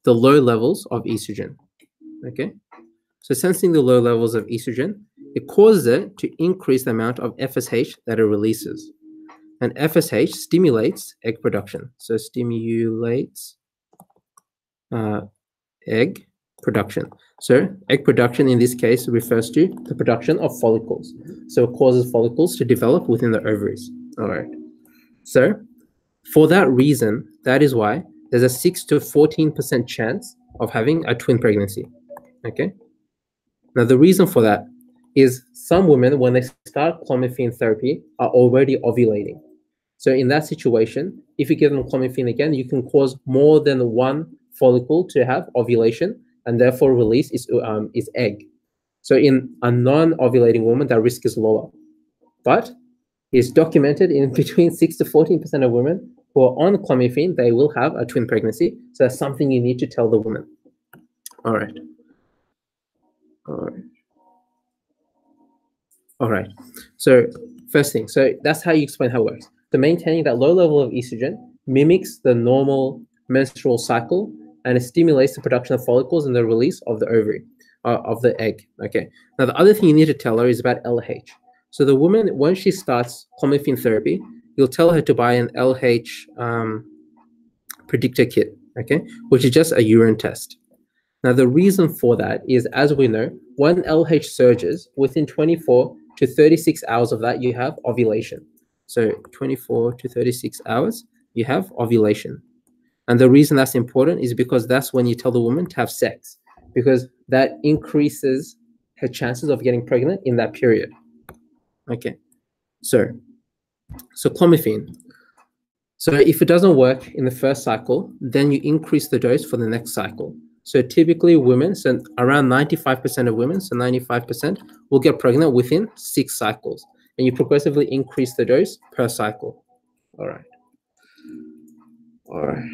A: the low levels of estrogen. Okay, so sensing the low levels of estrogen, it causes it to increase the amount of FSH that it releases. And FSH stimulates egg production. So stimulates egg production. So egg production in this case refers to the production of follicles. So it causes follicles to develop within the ovaries. All right. So for that reason, that is why there's a 6 to 14% chance of having a twin pregnancy. Okay. Now the reason for that is some women, when they start clomiphene therapy, are already ovulating. So in that situation, if you give them clomiphene again, you can cause more than one follicle to have ovulation, and therefore release is egg. So in a non-ovulating woman, that risk is lower. But it's documented in between 6 to 14% of women who are on clomiphene, they will have a twin pregnancy. So that's something you need to tell the woman. All right. All right. So first thing, so that's how you explain how it works. So maintaining that low level of estrogen mimics the normal menstrual cycle, and it stimulates the production of follicles and the release of the ovary, of the egg. Okay. Now the other thing you need to tell her is about LH. So the woman, when she starts clomiphene therapy, you'll tell her to buy an LH predictor kit, okay, which is just a urine test. Now the reason for that is, as we know, when LH surges, within 24 to 36 hours of that, you have ovulation. So 24 to 36 hours, you have ovulation. And the reason that's important is because that's when you tell the woman to have sex, because that increases her chances of getting pregnant in that period. Okay, so clomiphene. So if it doesn't work in the first cycle, then you increase the dose for the next cycle. So typically women, so around 95% of women, so 95% will get pregnant within 6 cycles. And you progressively increase the dose per cycle. All right. All right.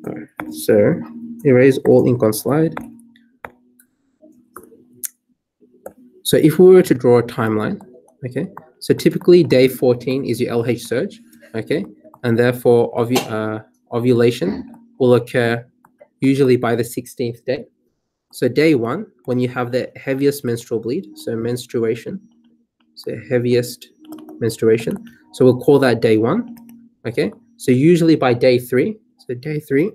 A: All right. So erase all ink on slide. So if we were to draw a timeline, okay, so typically day 14 is your LH surge, okay, and therefore ovulation will occur usually by the 16th day. So day 1, when you have the heaviest menstrual bleed, so menstruation, so heaviest menstruation, so we'll call that day 1, okay. So usually by day 3, so day 3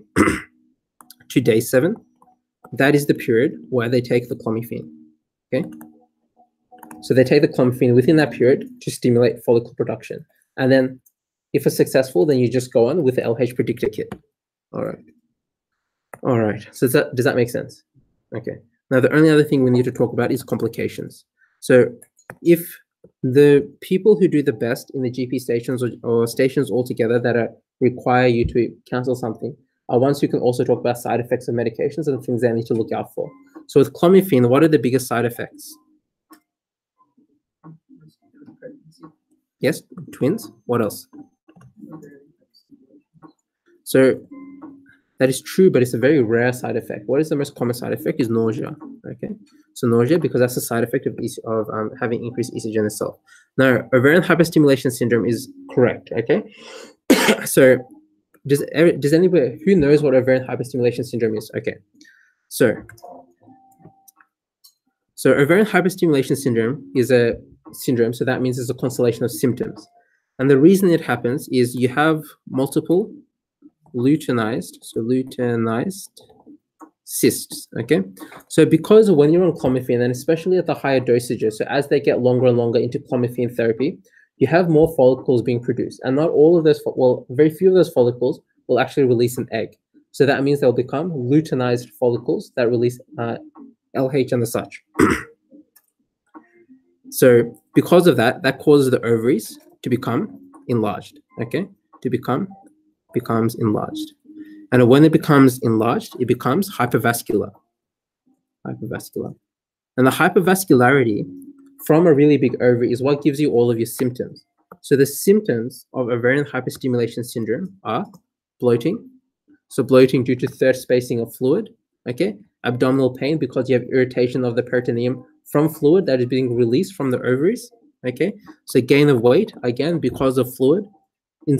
A: to day 7, that is the period where they take the clomiphene, okay. So they take the clomiphene within that period to stimulate follicle production. And then if it's successful, then you just go on with the LH predictor kit. All right. All right. So does that make sense? Okay. Now, the only other thing we need to talk about is complications. So if the people who do the best in the GP stations or stations altogether that require you to cancel something are ones who can also talk about side effects of medications and things they need to look out for. So with clomiphene, what are the biggest side effects? Yes, twins. What else? So that is true, but it's a very rare side effect. What is the most common side effect? Is nausea. Okay, so nausea, because that's a side effect of having increased estrogen itself. Now, ovarian hyperstimulation syndrome is correct. Okay, so does anybody who knows what ovarian hyperstimulation syndrome is? Okay, so ovarian hyperstimulation syndrome is a syndrome, so that means it's a constellation of symptoms. And the reason it happens is you have multiple luteinized cysts, okay? So because when you're on clomiphene, and especially at the higher dosages, so as they get longer and longer into clomiphene therapy, you have more follicles being produced. And not all of those, well, very few of those follicles will actually release an egg. So that means they'll become luteinized follicles that release LH and the such. So because of that, that causes the ovaries to become enlarged, okay? Becomes enlarged. And when it becomes enlarged, it becomes hypervascular. And the hypervascularity from a really big ovary is what gives you all of your symptoms. So the symptoms of ovarian hyperstimulation syndrome are bloating. So bloating due to third spacing of fluid, okay? Abdominal pain because you have irritation of the peritoneum from fluid that is being released from the ovaries, okay? So gain of weight, again, because of fluid. In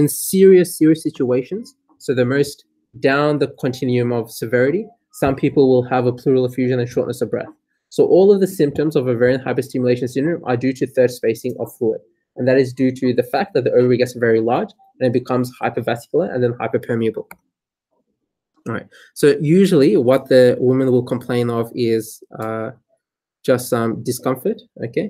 A: serious situations, so the most down the continuum of severity, some people will have a pleural effusion and shortness of breath. So all of the symptoms of ovarian hyperstimulation syndrome are due to third spacing of fluid. And that is due to the fact that the ovary gets very large and it becomes hypervascular and then hyperpermeable. All right. So usually what the woman will complain of is just some discomfort, okay?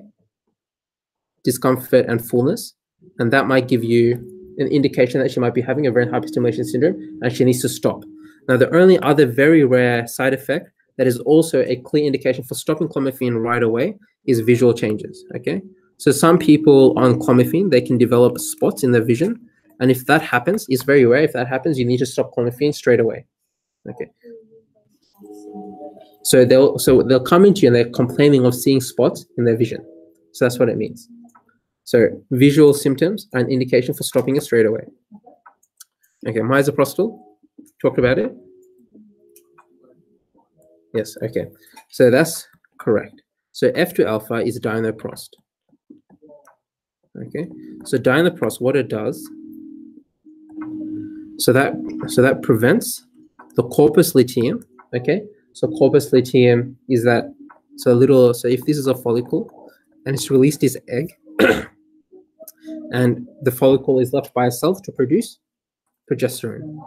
A: Discomfort and fullness. And that might give you an indication that she might be having ovarian hyperstimulation syndrome and she needs to stop. Now, the only other very rare side effect that is also a clear indication for stopping clomiphene right away is visual changes, okay? So some people on clomiphene, they can develop spots in their vision. And if that happens, it's very rare. If that happens, you need to stop clomiphene straight away, okay? So they'll come into you and they're complaining of seeing spots in their vision. So that's what it means. So visual symptoms are an indication for stopping it straight away. Okay, misoprostol, talked about it? Yes, okay. So that's correct. So F2 alpha is dinoprost. Okay, so dinoprost, what it does, so that prevents the corpus luteum, okay? So corpus luteum is that, so if this is a follicle and it's released this egg, and the follicle is left by itself to produce progesterone,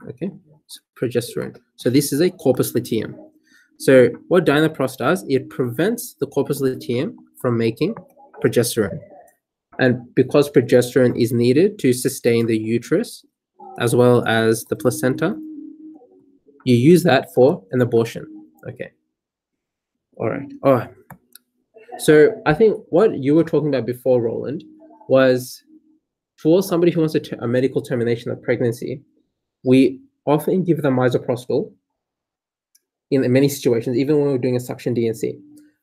A: okay? So progesterone. So this is a corpus luteum. So what dinoprost does, it prevents the corpus luteum from making progesterone. And because progesterone is needed to sustain the uterus as well as the placenta, you use that for an abortion, okay? All right. So I think what you were talking about before, Roland, was for somebody who wants a medical termination of pregnancy, we often give them misoprostol in many situations, even when we're doing a suction DNC.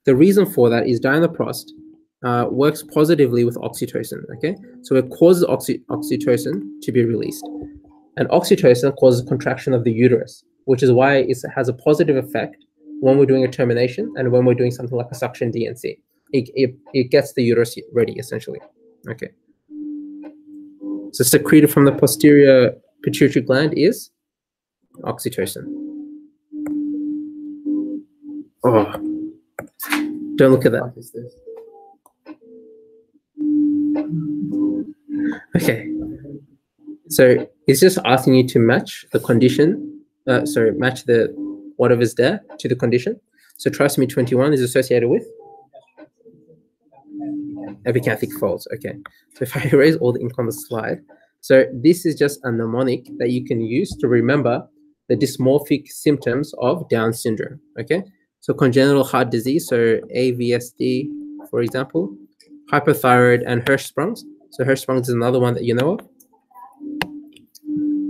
A: The reason for that is dianoprost works positively with oxytocin, okay? So it causes oxytocin to be released. And oxytocin causes contraction of the uterus, which is why it has a positive effect when we're doing a termination and when we're doing something like a suction DNC. It gets the uterus ready, essentially, okay? So secreted from the posterior pituitary gland is oxytocin. Oh, don't look at that.
C: What is this?
A: Okay, so it's just asking you to match the condition, match the whatever's there to the condition. So trisomy 21 is associated with epicanthic folds. Okay, so if I erase all the ink on the slide, so this is just a mnemonic that you can use to remember the dysmorphic symptoms of Down syndrome. Okay, so congenital heart disease, so AVSD, for example, hypothyroid and Hirschsprung's. So Hirschsprung's is another one that you know of.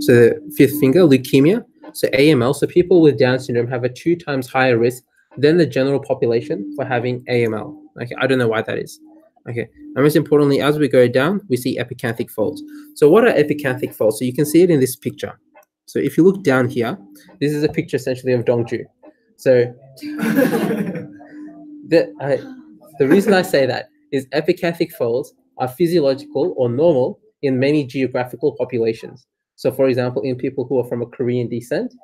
A: So the fifth finger, leukemia. So AML. So people with Down syndrome have a 2 times higher risk than the general population for having AML. Okay, I don't know why that is. Okay, and most importantly, as we go down, we see epicanthic folds. So what are epicanthic folds? So you can see it in this picture. So if you look down here, this is a picture essentially of Dongju. So the reason I say that is epicanthic folds are physiological or normal in many geographical populations. So for example, in people who are from a Korean descent,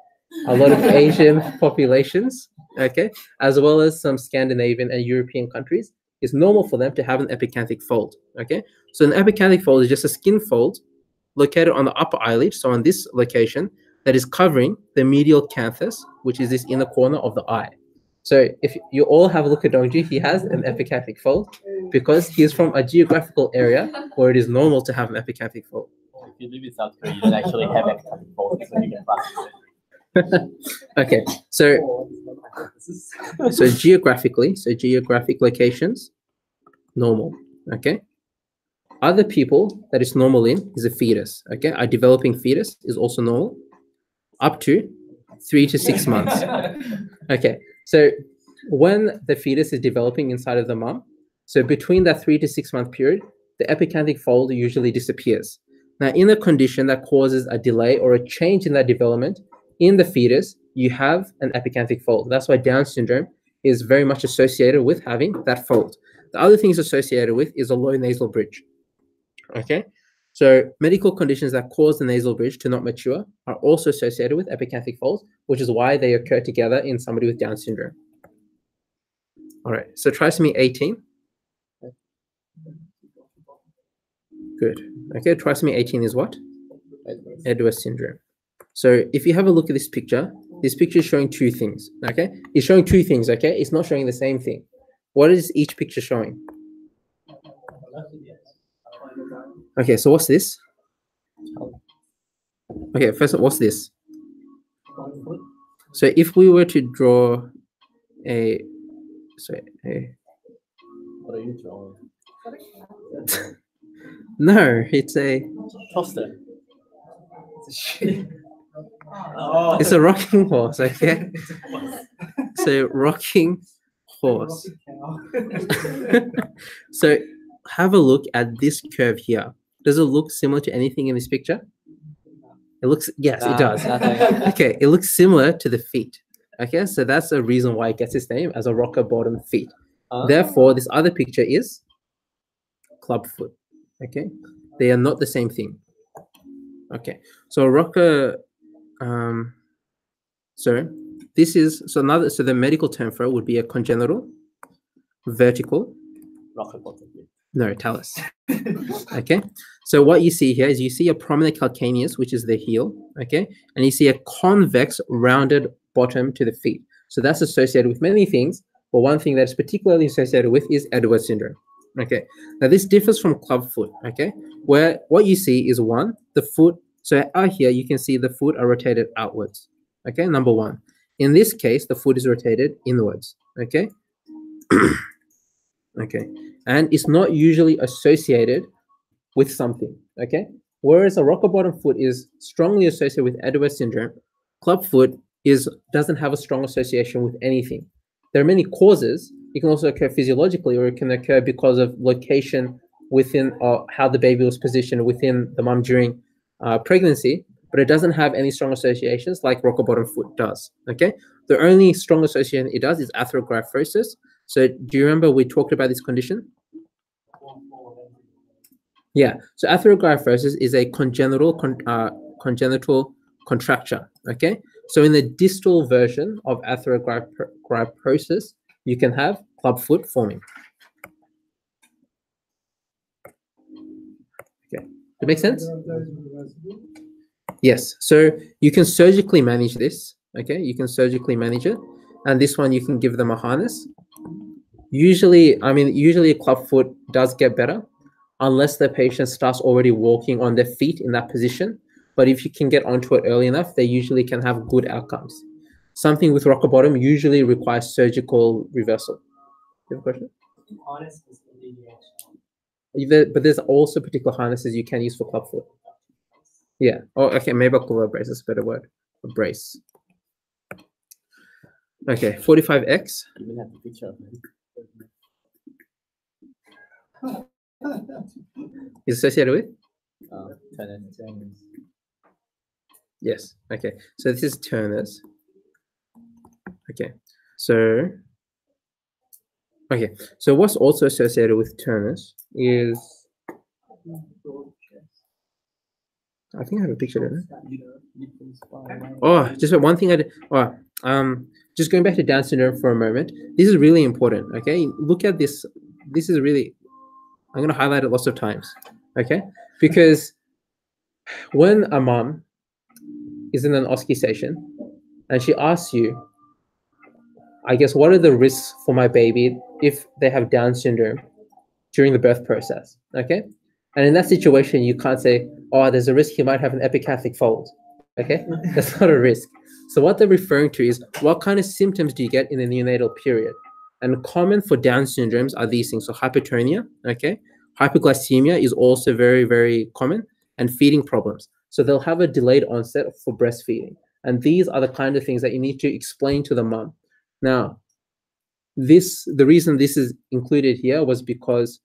A: a lot of Asian populations, okay, as well as some Scandinavian and European countries, it's normal for them to have an epicanthic fold, okay? So an epicanthic fold is just a skin fold located on the upper eyelid, so on this location, that is covering the medial canthus, which is this inner corner of the eye. So if you all have a look at Dongju, he has an epicanthic fold because he's from a geographical area where it is normal to have an epicanthic fold.
C: If you live in South Korea, you don't actually have epicanthic folds because you get plastic.
A: Okay, so geographic locations, normal, okay? Other people that is normal in is a fetus, okay? A developing fetus is also normal, up to 3 to 6 months. Okay, so when the fetus is developing inside of the mom, so between that 3 to 6 month period, the epicanthic fold usually disappears. Now, in a condition that causes a delay or a change in that development in the fetus, you have an epicanthic fold. That's why Down syndrome is very much associated with having that fold. The other things associated with is a low nasal bridge. Okay, so medical conditions that cause the nasal bridge to not mature are also associated with epicanthic folds, which is why they occur together in somebody with Down syndrome. All right, so trisomy 18. Good. Okay, trisomy 18 is what? Edwards syndrome. So if you have a look at this picture is showing 2 things, okay? It's showing 2 things, okay? It's not showing the same thing. What is each picture showing? Okay, so what's this? Okay, first, what's this? So if we were to draw
C: What are you drawing?
A: no, it's a
C: Toaster.
A: it's a rocking horse, okay? So rocking horse. So have a look at this curve here. Does it look similar to anything in this picture? It looks, yes, it does. Okay, it looks similar to the feet. Okay, so that's the reason why it gets its name as a rocker bottom feet. Therefore, this other picture is club foot. Okay, they are not the same thing. Okay, so rocker, so the medical term for it would be a congenital vertical.
C: Rocker bottom.
A: No, talus. Okay, so what you see here is you see a prominent calcaneus, which is the heel, okay, and you see a convex rounded bottom to the feet. So that's associated with many things, but one thing that's particularly associated with is Edwards syndrome. Okay, now this differs from club foot, okay, where what you see is one, the foot, so out here you can see the foot are rotated outwards, okay, number 1. In this case, the foot is rotated inwards, okay. Okay, and it's not usually associated with something. Okay, whereas a rocker bottom foot is strongly associated with Edwards syndrome, club foot doesn't have a strong association with anything. There are many causes. It can also occur physiologically, or it can occur because of location within how the baby was positioned within the mom during pregnancy, but it doesn't have any strong associations like rocker bottom foot does. Okay, the only strong association it does is atherogryphosis. So do you remember we talked about this condition? Yeah, so atherogryphosis is a congenital contracture. Okay, so in the distal version of atherogryphosis, you can have club foot forming. Okay, does it make sense? Yes, so you can surgically manage this. Okay, you can surgically manage it, and this one you can give them a harness. Usually a club foot does get better unless the patient starts already walking on their feet in that position. But if you can get onto it early enough, they usually can have good outcomes. Something with rocker bottom usually requires surgical reversal. You have a question? But there's also particular harnesses you can use for club foot. Yeah. Oh, okay. Maybe I'll call it a brace. That's a better word. A brace. Okay. 45X.
C: You even have a picture of it.
A: Is associated with?
C: Turner's.
A: Yes. Okay. So this is Turner's. Okay. So what's also associated with Turner's is, I think I have a picture of it. Oh, just one thing I did. Just going back to Down syndrome for a moment. This is really important. Okay. Look at this. This is really, I'm going to highlight it lots of times. Okay. Because when a mom is in an OSCE station and she asks you, I guess, what are the risks for my baby if they have Down syndrome during the birth process? Okay. And in that situation, you can't say, oh, there's a risk he might have an epicanthic fold. Okay. That's not a risk. So what they're referring to is, what kind of symptoms do you get in the neonatal period? And common for Down syndromes are these things. So hypertonia, okay. Hypoglycemia is also very, very common, and feeding problems. So they'll have a delayed onset for breastfeeding. And these are the kind of things that you need to explain to the mom. Now, the reason this is included here was because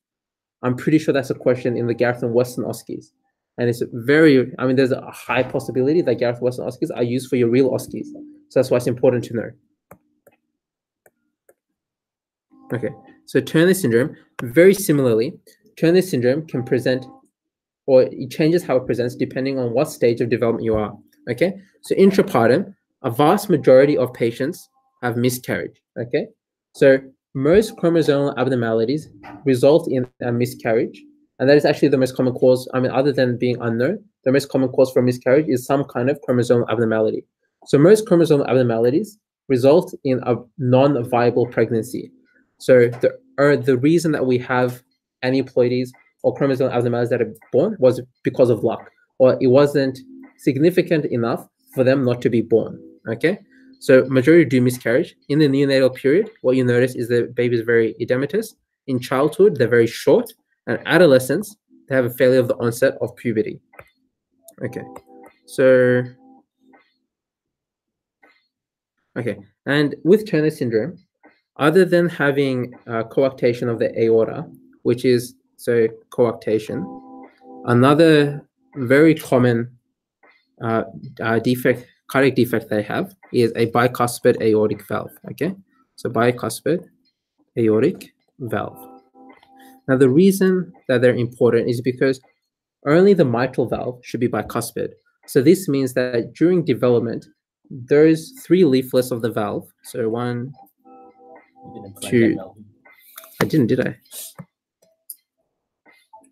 A: I'm pretty sure that's a question in the Gareth and Weston OSCEs. And it's there's a high possibility that Gareth Weston OSCEs are used for your real OSCEs. So that's why it's important to know. Okay, so Turner syndrome, very similarly, Turner syndrome can present, or it changes how it presents depending on what stage of development you are. Okay, so intrapartum, a vast majority of patients have miscarriage. Okay, so most chromosomal abnormalities result in a miscarriage, and that is actually the most common cause. Other than being unknown, the most common cause for miscarriage is some kind of chromosomal abnormality. So most chromosomal abnormalities result in a non-viable pregnancy. So the reason that we have aneuploidies or chromosomal abnormalities that are born was because of luck, or it wasn't significant enough for them not to be born. Okay, so majority do miscarriage. In the neonatal period, what you notice is the baby is very edematous. In childhood, they're very short, and adolescence, they have a failure of the onset of puberty. Okay, so and with Turner syndrome, other than having coarctation of the aorta, which is coarctation, another very common cardiac defect they have is a bicuspid aortic valve. Okay, so bicuspid aortic valve. Now the reason that they're important is because only the mitral valve should be bicuspid. So this means that during development, there's 3 leaflets of the valve. So 1, 2. I didn't, did I?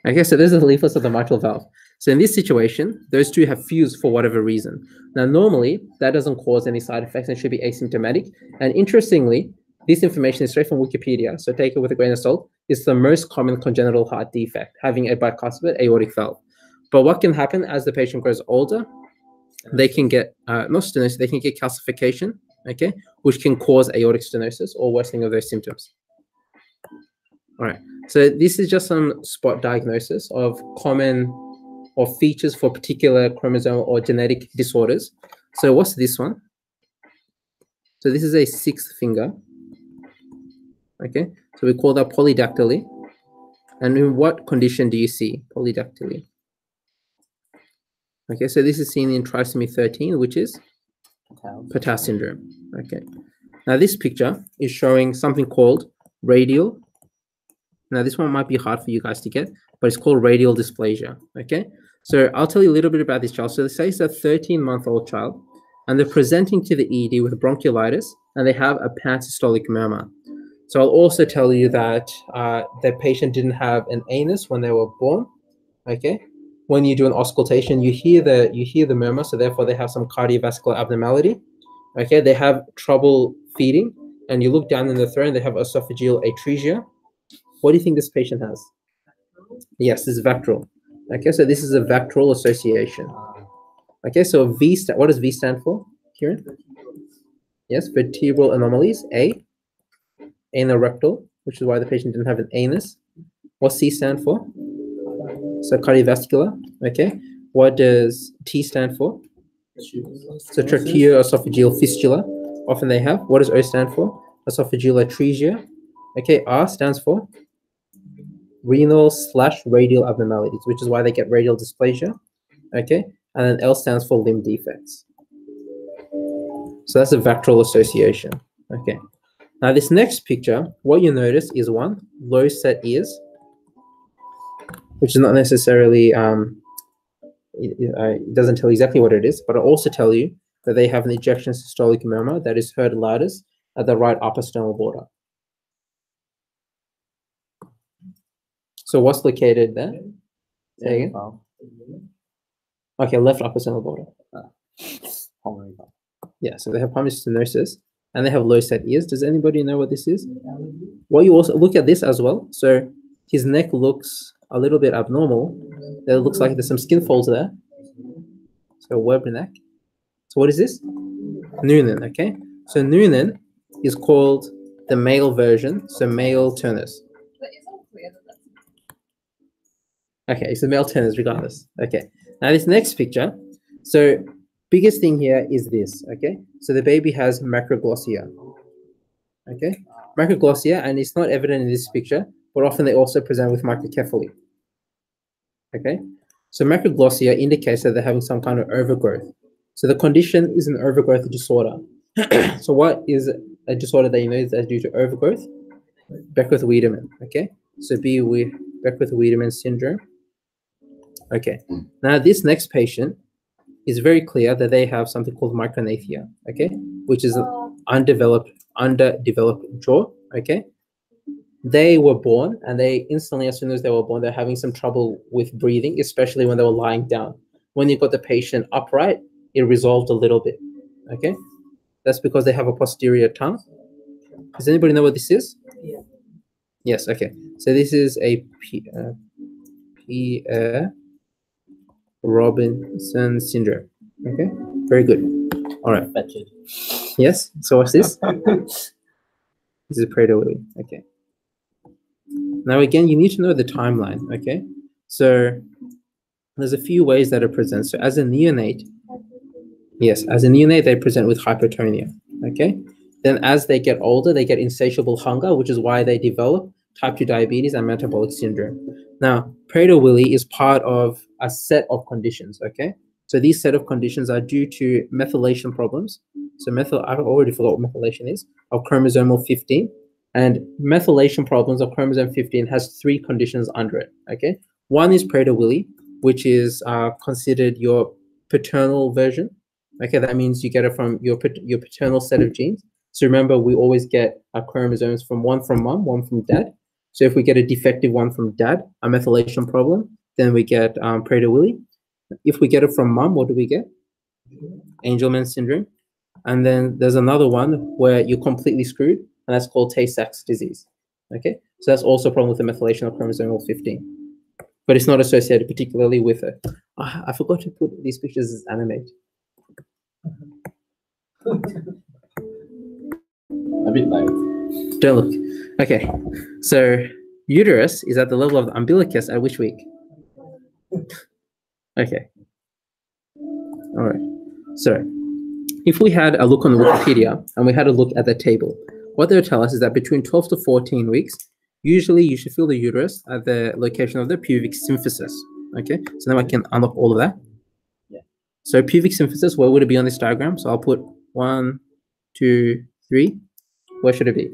A: Okay, so there's the leaflets of the mitral valve. So in this situation, those 2 have fused for whatever reason. Now, normally, that doesn't cause any side effects and should be asymptomatic. And interestingly, this information is straight from Wikipedia, so take it with a grain of salt. It's the most common congenital heart defect, having a bicuspid aortic valve. But what can happen as the patient grows older, they can get, not stenosis, they can get calcification, okay, which can cause aortic stenosis or worsening of those symptoms. All right, so this is just some spot diagnosis of common or features for particular chromosomal or genetic disorders. So what's this one? So this is a sixth finger. Okay, so we call that polydactyly. And in what condition do you see polydactyly? Okay, so this is seen in trisomy 13, which is Patau syndrome. Okay, now this picture is showing something called radial. Now this one might be hard for you guys to get, but it's called radial dysplasia. Okay, so I'll tell you a little bit about this child. So say it's a 13-month-old child, and they're presenting to the ED with bronchiolitis, and they have a pansystolic murmur. So I'll also tell you that the patient didn't have an anus when they were born. Okay, when you do an auscultation, you hear the murmur, so therefore they have some cardiovascular abnormality. Okay, they have trouble feeding, and you look down in the throat, and they have esophageal atresia. What do you think this patient has? Yes, this is vectoral. Okay, so this is a vectoral association. Okay, so what does V stand for, Kieran? Yes, vertebral anomalies. A, anorectal, which is why the patient didn't have an anus. What's C stand for? So cardiovascular. Okay, what does T stand for? So tracheoesophageal fistula. Often they have. What does O stand for? Esophageal atresia. Okay, R stands for renal/radial abnormalities, which is why they get radial dysplasia. Okay, and then L stands for limb defects. So that's a vectoral association. Okay, now this next picture, what you notice is one, low set ears, which is not necessarily, it doesn't tell you exactly what it is, but it'll also tell you that they have an ejection systolic murmur that is heard loudest at the right upper sternal border. So what's located there? Say again. Okay, left upper sternal border. Yeah, so they have pulmonary stenosis and they have low set ears. Does anybody know what this is? Well, you also look at this as well. So his neck looks a little bit abnormal. There looks like there's some skin folds there. So webbed neck. So what is this? Noonan, okay? So Noonan is called the male version, so male turnus.
B: But it's all clear that that's
A: Okay, it's a male turnus regardless. Okay, now this next picture. So biggest thing here is this, okay? So the baby has macroglossia, okay? Macroglossia, and it's not evident in this picture, but often they also present with microcephaly, okay? So macroglossia indicates that they're having some kind of overgrowth. So the condition is an overgrowth disorder. So what is a disorder that you know is due to overgrowth? Beckwith-Wiedemann, okay? So B with Beckwith-Wiedemann syndrome. Okay, now this next patient is very clear that they have something called micronathia, okay, which is an underdeveloped jaw, okay. They were born, and they instantly, as soon as they were born, they're having some trouble with breathing, especially when they were lying down. When you got the patient upright, it resolved a little bit, okay. That's because they have a posterior tongue. Does anybody know what this is?
F: Yeah.
A: Yes, okay. So this is a Robinson syndrome. Okay, very good. All right. Yes. So what's this? This is Prader-Willi. Okay. Now again, you need to know the timeline. Okay. So there's a few ways that it presents. So as a neonate, yes, as a neonate they present with hypotonia. Okay. Then as they get older, they get insatiable hunger, which is why they develop type 2 diabetes and metabolic syndrome. Now, Prader-Willi is part of a set of conditions, okay? So these set of conditions are due to methylation problems. So I've already forgot what methylation is, of chromosomal 15. And methylation problems of chromosome 15 has 3 conditions under it, okay? One is Prader-Willi, which is considered your paternal version. Okay, that means you get it from your paternal set of genes. So remember, we always get our chromosomes from one from mom, one from dad. So if we get a defective one from dad, a methylation problem, then we get Prader-Willi. If we get it from mom, what do we get? Angelman syndrome. And then there's another one where you're completely screwed, and that's called Tay-Sachs disease. Okay, so that's also a problem with the methylation of chromosomal 15. But it's not associated particularly with it. I forgot to put these pictures as animate.
C: A bit like.
A: Don't look. Okay, so uterus is at the level of the umbilicus at which week? Okay. All right. So if we had a look on Wikipedia and we had a look at the table, what they would tell us is that between 12 to 14 weeks, usually you should feel the uterus at the location of the pubic symphysis. Okay, so now I can unlock all of that.
C: Yeah.
A: So pubic symphysis, where would it be on this diagram? So I'll put 1, 2, 3. Where should it be?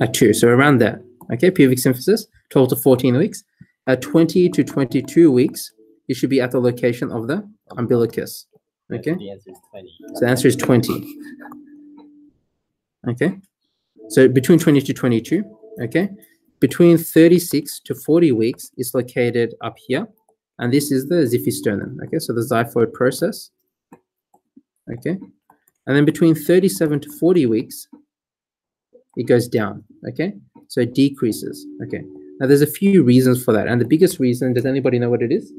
A: At 2, so around there. Okay, pubic symphysis, 12 to 14 weeks. At 20 to 22 weeks, it should be at the location of the umbilicus. Okay,
C: The answer is 20.
A: so the answer is 20. Okay, so between 20 to 22, okay, between 36 to 40 weeks is located up here, and this is the xiphisternum. Okay, so the xiphoid process. Okay, and then between 37 to 40 weeks, it goes down. Okay, so it decreases. Okay, now there's a few reasons for that, and the biggest reason, does anybody know what it is?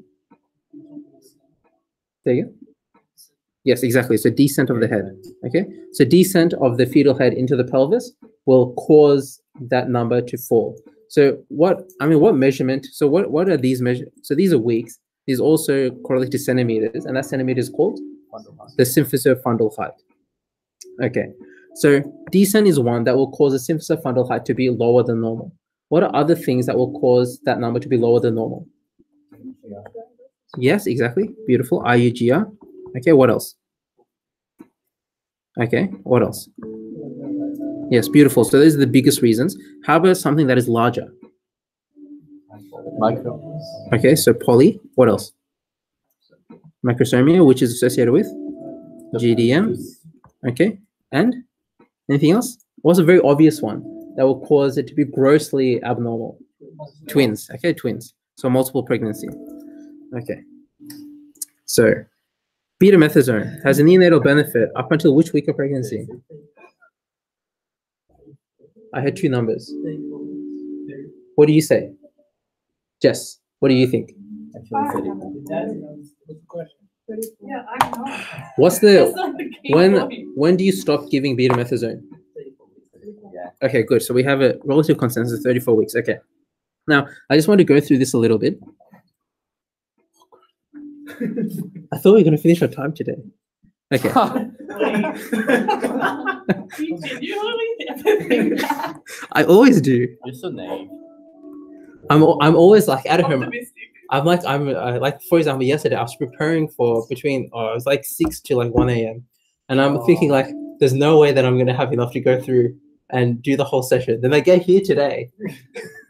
A: There you go. Yes, exactly. So descent of the head. Okay. So descent of the fetal head into the pelvis will cause that number to fall. So what measurement? So what are these measures? So these are weeks. These also correlate to centimeters, and that centimeter is called the symphyso-fundal height. Okay. So descent is one that will cause the symphyso-fundal height to be lower than normal. What are other things that will cause that number to be lower than normal? Yes, exactly. Beautiful. IUGR. Okay, what else? Okay, what else? Yes, beautiful. So those are the biggest reasons. How about something that is larger?
C: Micro.
A: Okay, so poly. What else? Microsomia, which is associated with GDM. Okay, and anything else? What's a very obvious one that will cause it to be grossly abnormal? Twins. Okay, twins. So multiple pregnancy. Okay. So betamethasone has a neonatal benefit up until which week of pregnancy? I had 2 numbers. What do you say? Jess, what do you think?
B: Yeah, I know.
A: What's
B: That's
A: the
B: not the key point.
A: when do you stop giving betamethasone?
C: Yeah.
A: Okay, good. So we have a relative consensus of 34 weeks. Okay. Now, I just want to go through this a little bit. I thought we were going to finish on time today. Okay.
B: You genuinely think that?
A: I always do.
C: You're so naive.
A: I'm always like at home.
B: Optimistic.
A: I'm like, for example, yesterday I was preparing for it was like 6 to like 1 a.m. And I'm thinking like, there's no way that I'm going to have enough to go through and do the whole session. Then I get here today.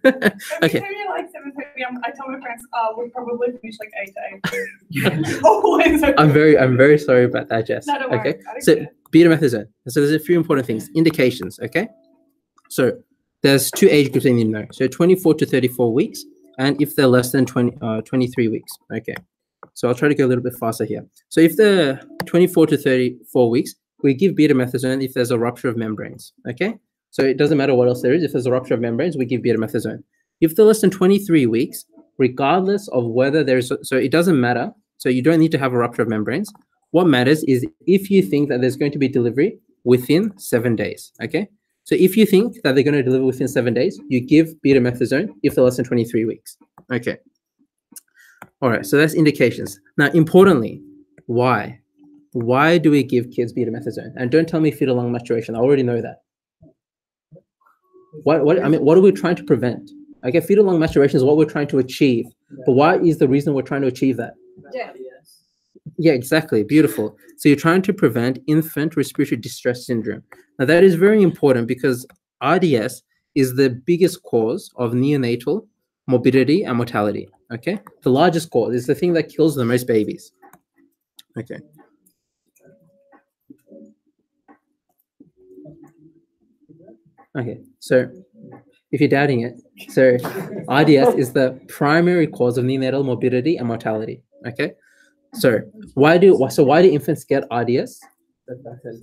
B: Every
A: Okay.
B: time you're like 7:30, I tell my friends, we'll probably finish like 8 to 8. Always.
A: I'm very sorry about that, Jess.
B: No, don't worry.
A: Okay.
B: I don't
A: So
B: care.
A: betamethasone. So there's a few important things. Indications. Okay. So there's 2 age groups that you need to know. So 24 to 34 weeks, and if they're less than 23 weeks. Okay. So I'll try to go a little bit faster here. So if they're 24 to 34 weeks, we give betamethasone if there's a rupture of membranes. Okay. So it doesn't matter what else there is. If there's a rupture of membranes, we give betamethasone. If they're less than 23 weeks, regardless of whether so it doesn't matter. So you don't need to have a rupture of membranes. What matters is if you think that there's going to be delivery within 7 days. Okay. So if you think that they're going to deliver within 7 days, you give betamethasone if they're less than 23 weeks. Okay. All right. So that's indications. Now, importantly, why? Why do we give kids betamethasone? And don't tell me fetal lung maturation. I already know that. What are we trying to prevent? Okay, fetal lung maturation is what we're trying to achieve. But why is the reason we're trying to achieve that?
B: Yeah.
A: Yeah, exactly. Beautiful. So you're trying to prevent infant respiratory distress syndrome. Now that is very important because RDS is the biggest cause of neonatal morbidity and mortality. Okay, the largest cause is the thing that kills the most babies. Okay. Okay, so if you're doubting it, so RDS is the primary cause of neonatal morbidity and mortality. Okay, so why do infants get RDS?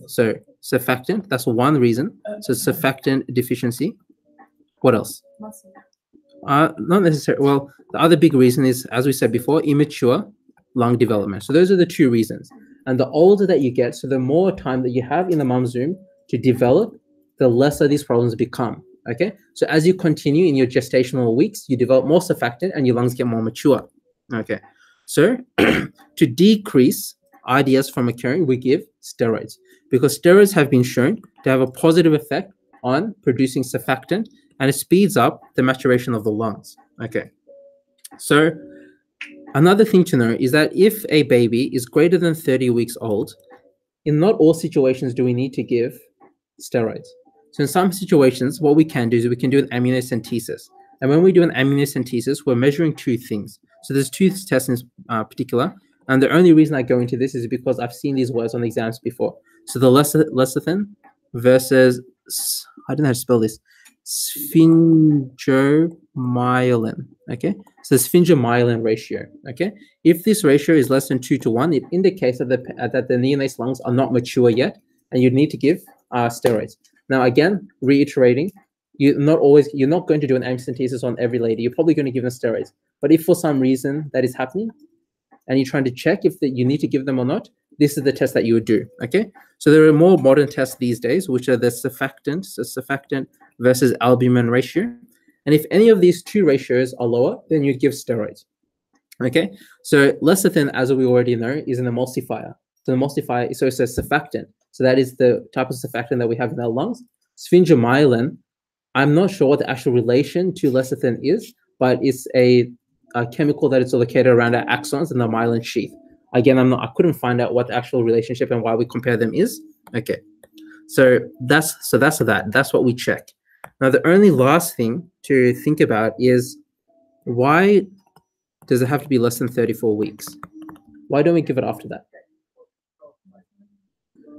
A: So surfactant, that's one reason. So surfactant deficiency. What else? Not necessarily. Well, the other big reason is, as we said before, immature lung development. So those are the 2 reasons. And the older that you get, so the more time that you have in the mum's womb to develop, the lesser these problems become. Okay, so as you continue in your gestational weeks, you develop more surfactant and your lungs get more mature. Okay, So to decrease IDS from occurring, we give steroids because steroids have been shown to have a positive effect on producing surfactant, and it speeds up the maturation of the lungs. Okay. So another thing to know is that if a baby is greater than 30 weeks old, in not all situations do we need to give steroids. So in some situations, what we can do is we can do an amniocentesis. And when we do an amniocentesis, we're measuring two things. So there's two tests in particular. And the only reason I go into this is because I've seen these words on the exams before. So the lecithin versus, I don't know how to spell this, sphingomyelin, okay? So the sphingomyelin ratio, okay? If this ratio is less than 2:1, it indicates that the neonate's lungs are not mature yet, and you need to give steroids. Now, again, reiterating, you're not going to do an amniocentesis on every lady. You're probably going to give them steroids. But if for some reason that is happening, and you're trying to check if you need to give them or not, this is the test that you would do, okay? So there are more modern tests these days, which are the surfactant versus albumin ratio. And if any of these two ratios are lower, then you give steroids, okay? So lecithin, as we already know, is an emulsifier. So the emulsifier, so it's a surfactant. So that is the type of surfactant that we have in our lungs. Sphingomyelin, I'm not sure what the actual relation to lecithin is, but it's a chemical that is located around our axons and the myelin sheath. Again, I couldn't find out what the actual relationship and why we compare them is. Okay, so that's that. That's what we check. Now, the only last thing to think about is why does it have to be less than 34 weeks? Why don't we give it after that?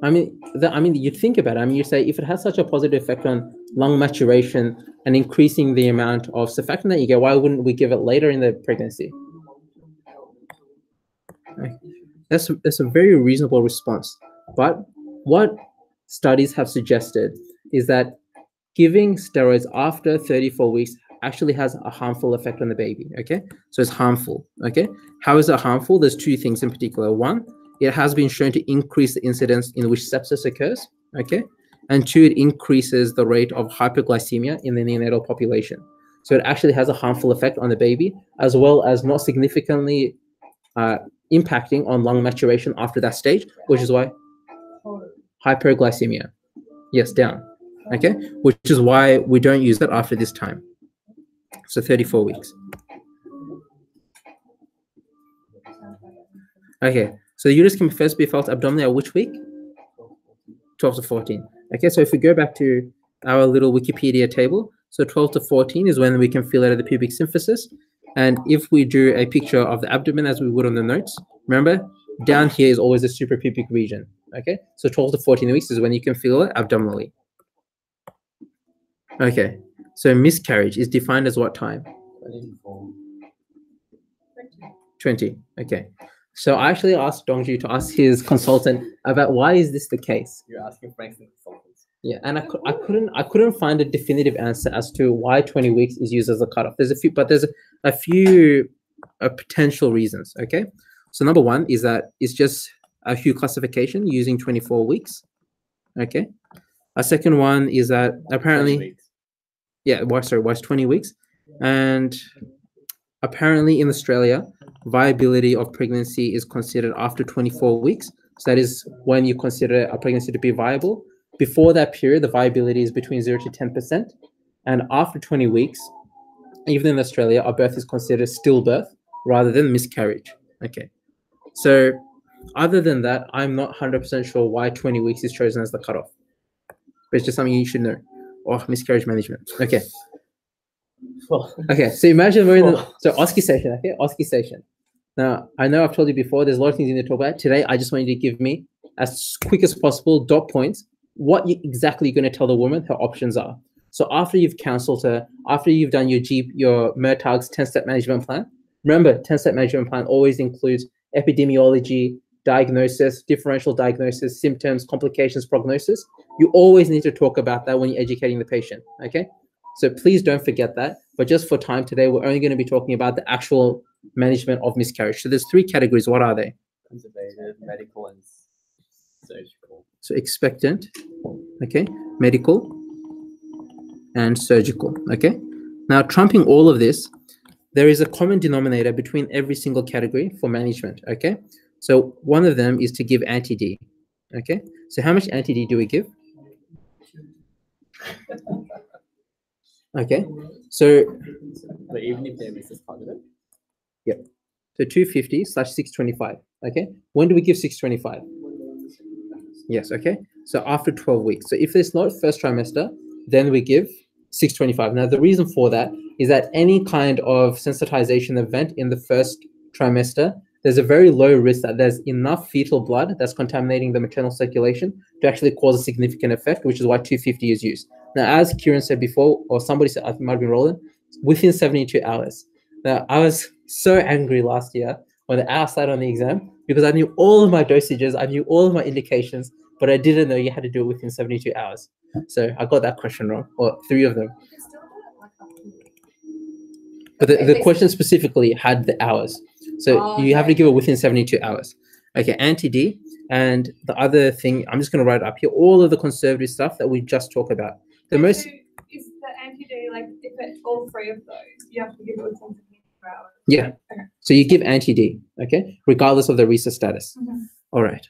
A: I mean, you think about it. I mean, you say if it has such a positive effect on lung maturation and increasing the amount of surfactant that you get, why wouldn't we give it later in the pregnancy? That's a very reasonable response. But what studies have suggested is that giving steroids after 34 weeks actually has a harmful effect on the baby, okay? So it's harmful, okay? How is it harmful? There's two things in particular. One, it has been shown to increase the incidence in which sepsis occurs, okay? And two, it increases the rate of hyperglycemia in the neonatal population. So it actually has a harmful effect on the baby, as well as not significantly impacting on lung maturation after that stage, which is why hyperglycemia, yes, down, okay? Which is why we don't use it after this time. So 34 weeks. Okay, so the uterus can first be felt abdominally at which week? 12 to 14. Okay, so if we go back to our little Wikipedia table, so 12 to 14 is when we can feel it at the pubic symphysis. And if we do a picture of the abdomen as we would on the notes, remember, down here is always the suprapubic region, okay? So 12 to 14 weeks is when you can feel it abdominally. Okay, so miscarriage is defined as what time? 20, okay. So I actually asked Dongju to ask his consultant about why is this the case?
C: You're asking Frank's consultants.
A: Yeah, and I couldn't find a definitive answer as to why 20 weeks is used as a cutoff. There's a few potential reasons. Okay, so number one is that it's just a Hugh classification using 24 weeks. Okay, a second one is that apparently, why is 20 weeks? And apparently in Australia, viability of pregnancy is considered after 24 weeks. So that is when you consider a pregnancy to be viable. Before that period, the viability is between 0 to 10%. And after 20 weeks, even in Australia, a birth is considered stillbirth rather than miscarriage. Okay. So other than that, I'm not 100% sure why 20 weeks is chosen as the cutoff. But it's just something you should know. Oh, miscarriage management. Okay. Okay, so imagine we're in the OSCE session, okay? OSCE session. Now, I know I've told you before, there's a lot of things you need to talk about. Today, I just want you to give me, as quick as possible, dot points, what exactly you're going to tell the woman her options are. So after you've counseled her, after you've done your MERTAG's 10-step management plan, remember, 10-step management plan always includes epidemiology, diagnosis, differential diagnosis, symptoms, complications, prognosis. You always need to talk about that when you're educating the patient, okay? So please don't forget that. But just for time today, we're only going to be talking about the actual management of miscarriage. So there's three categories. What are they?
C: Conservative, medical, and surgical.
A: So expectant, okay, medical, and surgical, okay? Now, trumping all of this, there is a common denominator between every single category for management, okay? So one of them is to give anti-D, okay? So how much anti-D do we give? Okay, so
C: But even if there is this positive,
A: so 250/625, okay? When do we give 625? Yes, okay? So after 12 weeks. So if it's not first trimester, then we give 625. Now, the reason for that is that any kind of sensitization event in the first trimester, there's a very low risk that there's enough fetal blood that's contaminating the maternal circulation to actually cause a significant effect, which is why 250 is used. Now, as Kieran said before, or somebody said, I think it might have been Roland, within 72 hours. Now, I was so angry last year when I asked that on the exam because I knew all of my dosages, I knew all of my indications, but I didn't know you had to do it within 72 hours. So I got that question wrong, or 3 of them.
B: You still do it like up to-
A: But
B: Okay,
A: the
B: they-
A: question specifically had the hours. So
B: Oh,
A: you have to
B: okay.
A: give it within 72 hours. Okay, anti-D. And the other thing, I'm just going to write up here, all of the conservative stuff that we just talked about. The most,
B: So is the anti-D, like, if it's all 3 of those, you have to give it within 24 hours?
A: yeah.
B: Okay.
A: So you give anti-D, okay, regardless of the rhesus status.
B: Mhm.
A: All right.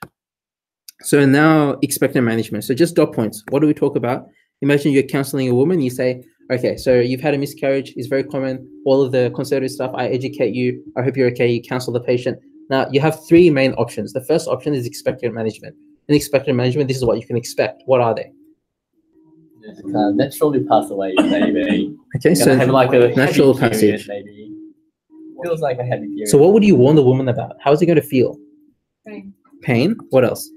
A: So now expectant management. So just dot points. What do we talk about? Imagine you're counseling a woman. You say, okay, so you've had a miscarriage. It's very common. All of the conservative stuff. I educate you. I hope you're okay. You counsel the patient. Now you have 3 main options. The first option is expectant management. In expectant management, this is what you can expect. What are they?
C: naturally pass away, maybe.
A: Okay, so
C: have like a
A: natural
C: heavy period,
A: passage.
C: maybe. Feels like a heavy period.
A: So what would you warn the woman about? How is it going to feel?
B: Pain.
A: Pain. What else?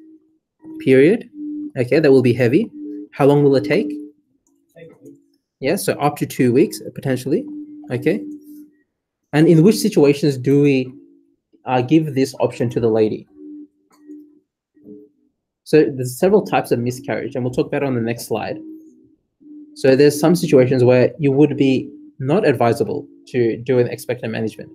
A: Period. Okay, that will be heavy. How long will it take? Yeah, so up to 2 weeks potentially. Okay. And in which situations do we give this option to the lady? So there's several types of miscarriage, and we'll talk about it on the next slide. So there's some situations where you would be not advisable to do an expectant management.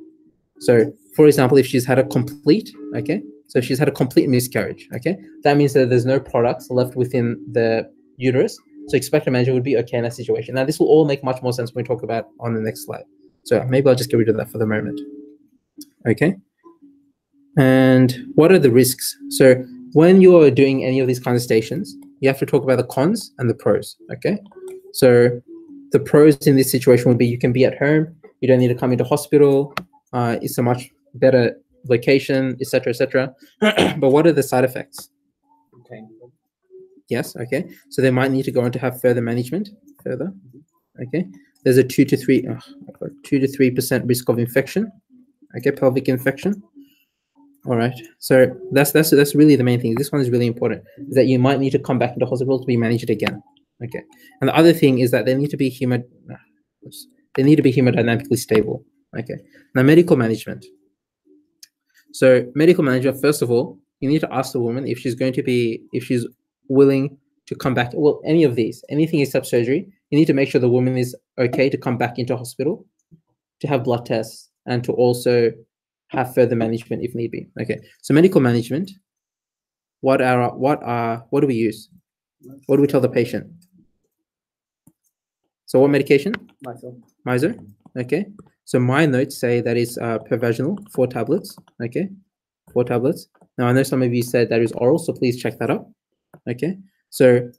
A: So for example, if she's had a complete, okay, so if she's had a complete miscarriage, okay, that means that there's no products left within the uterus. So expectant management would be okay in that situation. Now this will all make much more sense when we talk about on the next slide. So maybe I'll just get rid of that for the moment. Okay. And what are the risks? So when you're doing any of these kinds of stations, you have to talk about the cons and the pros, okay? So the pros in this situation would be you can be at home, you don't need to come into hospital, it's a much better location, etc., etc. But what are the side effects?
C: Okay.
A: Yes, okay. So they might need to go on to have further management, further, okay? There's a 2 to 3% risk of infection, okay, pelvic infection. All right, so that's really the main thing. This one is really important, is that you might need to come back into hospital to be managed again. Okay, and the other thing is that they need to be hemodynamically stable. Okay, now medical management. So medical management, first of all, you need to ask the woman if she's willing to come back. Well, any of these, anything except surgery, you need to make sure the woman is okay to come back into hospital, to have blood tests, and to also have further management if need be. Okay, so medical management, what do we use? What do we tell the patient? So what medication? Miso. Okay, so my notes say that is per vaginal, 4 tablets. Okay, 4 tablets. Now I know some of you said that is oral, so please check that up. Okay, so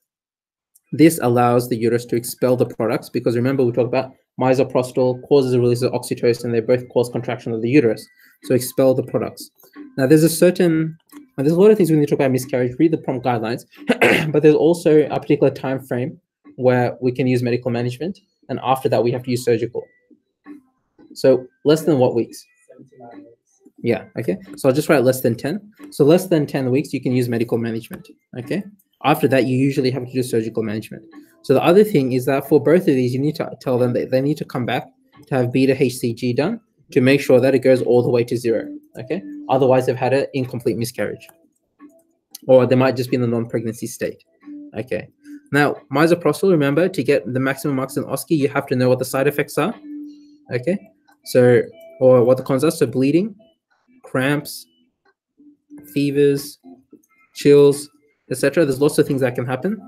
A: this allows the uterus to expel the products, because remember we talked about misoprostol causes a release of oxytocin. They both cause contraction of the uterus. So expel the products. Now there's a lot of things when you talk about miscarriage, read the prompt guidelines, but there's also a particular time frame where we can use medical management, and after that we have to use surgical. So less than what weeks?
D: 79 weeks.
A: Yeah, okay. So I'll just write less than 10. So less than 10 weeks, you can use medical management, okay? After that, you usually have to do surgical management. So the other thing is that for both of these, you need to tell them that they need to come back to have beta HCG done to make sure that it goes all the way to 0, okay? Otherwise, they've had an incomplete miscarriage. Or they might just be in the non-pregnancy state, okay? Now, misoprostol, remember, to get the maximum marks in OSCE, you have to know what the side effects are, okay? So, or what the cons are, so bleeding, cramps, fevers, chills, etc. There's lots of things that can happen,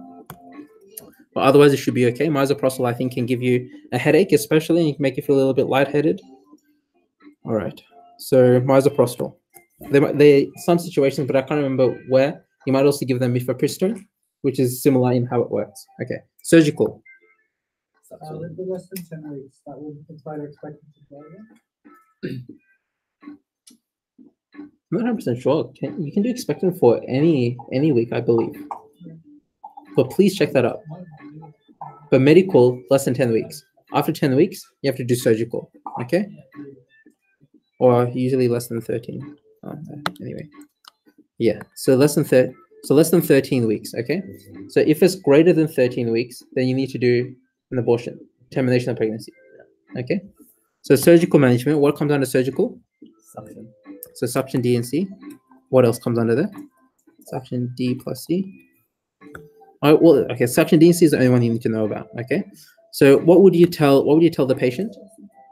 A: but otherwise it should be okay. Misoprostol, I think, can give you a headache, especially, and it can make you feel a little bit lightheaded. All right. So misoprostol. They some situations, but I can't remember where. You might also give them mifepristone, which is similar in how it works. Okay. Surgical.
D: With the less than 10 weeks, that would provide expectancy for
A: I'm not 100% sure. You can do expectant for any week, I believe. But please check that out. But medical, less than 10 weeks. After 10 weeks, you have to do surgical. Okay? Or usually less than 13. Anyway. Yeah. So less than 13 weeks. Okay? So if it's greater than 13 weeks, then you need to do an abortion, termination of pregnancy. Okay? So surgical management, what comes under surgical?
C: Suction.
A: So suction D and C. What else comes under there? Suction D plus C. Oh, well, okay. Suction D and C is the only one you need to know about. Okay. So what would you tell the patient?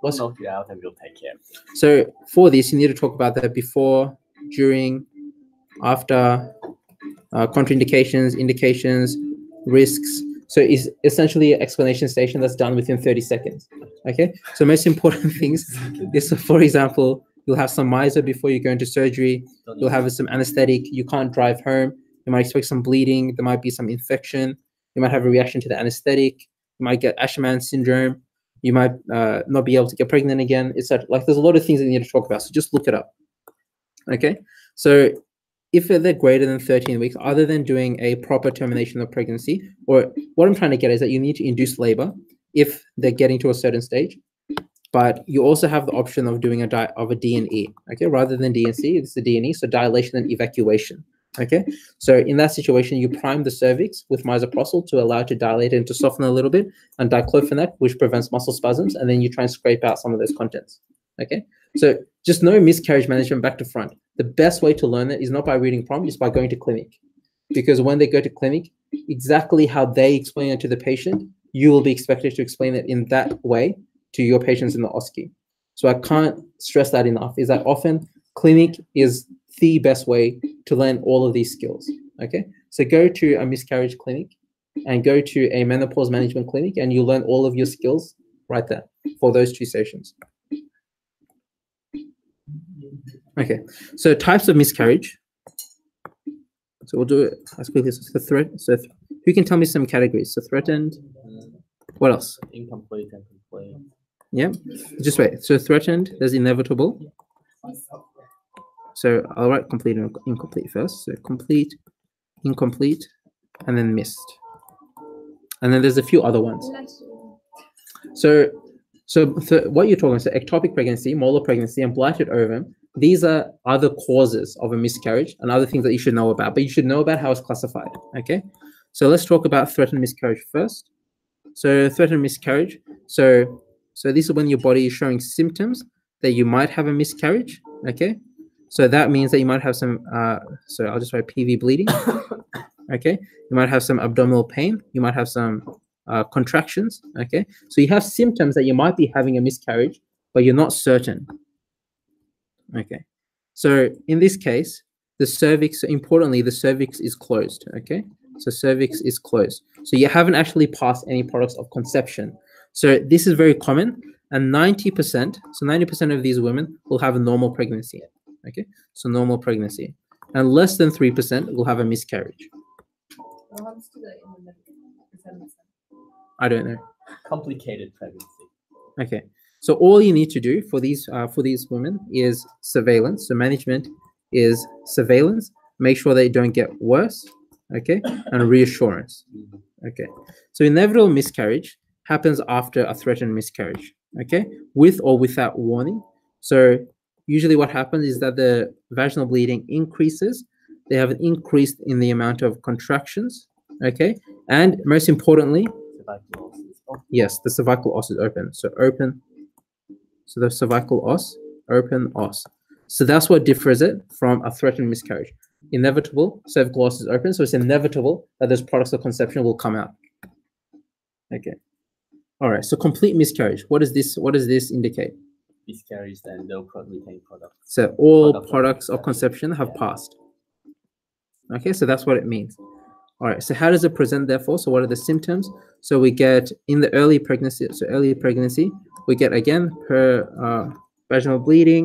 C: We'll knock you out and we'll take care.
A: So for this, you need to talk about that before, during, after, contraindications, indications, risks. So it's essentially an explanation station that's done within 30 seconds. Okay. So most important things is, for example, you'll have some miso before you go into surgery. You'll have some anesthetic. You can't drive home. You might expect some bleeding. There might be some infection. You might have a reaction to the anesthetic. You might get Asherman syndrome. You might not be able to get pregnant again. It's like there's a lot of things that you need to talk about. So just look it up. Okay. So if they're greater than 13 weeks, other than doing a proper termination of pregnancy, or what I'm trying to get is that you need to induce labor if they're getting to a certain stage. But you also have the option of doing a D&E, okay? Rather than D&C, it's the D&E, so dilation and evacuation, okay? So in that situation, you prime the cervix with misoprostol to allow it to dilate and to soften a little bit, and diclofenac, which prevents muscle spasms, and then you try and scrape out some of those contents, okay? So just know miscarriage management back to front. The best way to learn it is not by reading prompt, it's by going to clinic. Because when they go to clinic, exactly how they explain it to the patient, you will be expected to explain it in that way to your patients in the OSCE. So I can't stress that enough, is that often clinic is the best way to learn all of these skills, okay? So go to a miscarriage clinic and go to a menopause management clinic and you'll learn all of your skills right there for those 2 sessions. Okay, so types of miscarriage. So we'll do it as quickly as so who can tell me some categories? So threatened, what else?
C: Incomplete and complete.
A: Yeah, just wait. So threatened, there's inevitable. So I'll write complete and incomplete first. So complete, incomplete, and then missed. And then there's a few other ones. So what you're talking about, so ectopic pregnancy, molar pregnancy, and blighted ovum, these are other causes of a miscarriage and other things that you should know about, but you should know about how it's classified, okay? So let's talk about threatened miscarriage first. So threatened miscarriage, so this is when your body is showing symptoms that you might have a miscarriage, okay? So that means that you might have some, so I'll just write PV bleeding, okay? You might have some abdominal pain. You might have some contractions, okay? So you have symptoms that you might be having a miscarriage, but you're not certain, okay? So in this case, the cervix, importantly, the cervix is closed, okay? So cervix is closed. So you haven't actually passed any products of conception. So this is very common, and 90%, so 90% of these women will have a normal pregnancy, okay? So normal pregnancy. And less than 3% will have a miscarriage.
B: What happens to the percentage?
A: I don't know.
C: Complicated pregnancy.
A: Okay. So all you need to do for these women is surveillance. So management is surveillance. Make sure they don't get worse, okay? And reassurance, okay? So inevitable miscarriage happens after a threatened miscarriage, okay? With or without warning. So usually what happens is that the vaginal bleeding increases. They have an increase in the amount of contractions, okay? And most importantly, yes, the cervical os is open. So open, so the cervical os, open os. So that's what differs it from a threatened miscarriage. Inevitable, cervical os is open, so it's inevitable that those products of conception will come out. Okay. All right, so complete miscarriage. What does this indicate?
C: Miscarriage and no retained product.
A: So all products of conception have passed. Okay, so that's what it means. All right, so how does it present therefore? So what are the symptoms? So we get in the early pregnancy, we get again vaginal bleeding,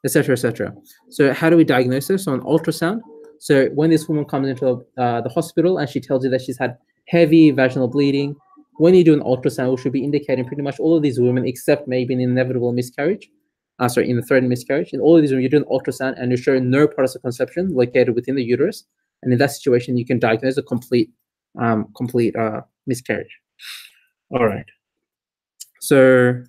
A: etc., etc. So how do we diagnose this? So on ultrasound. So when this woman comes into the hospital and she tells you that she's had heavy vaginal bleeding, when you do an ultrasound, we should be indicating pretty much all of these women, except maybe an inevitable miscarriage, in the threatened miscarriage. In all of these women, you do an ultrasound and you show no products of conception located within the uterus. And in that situation, you can diagnose a complete miscarriage. All right. So,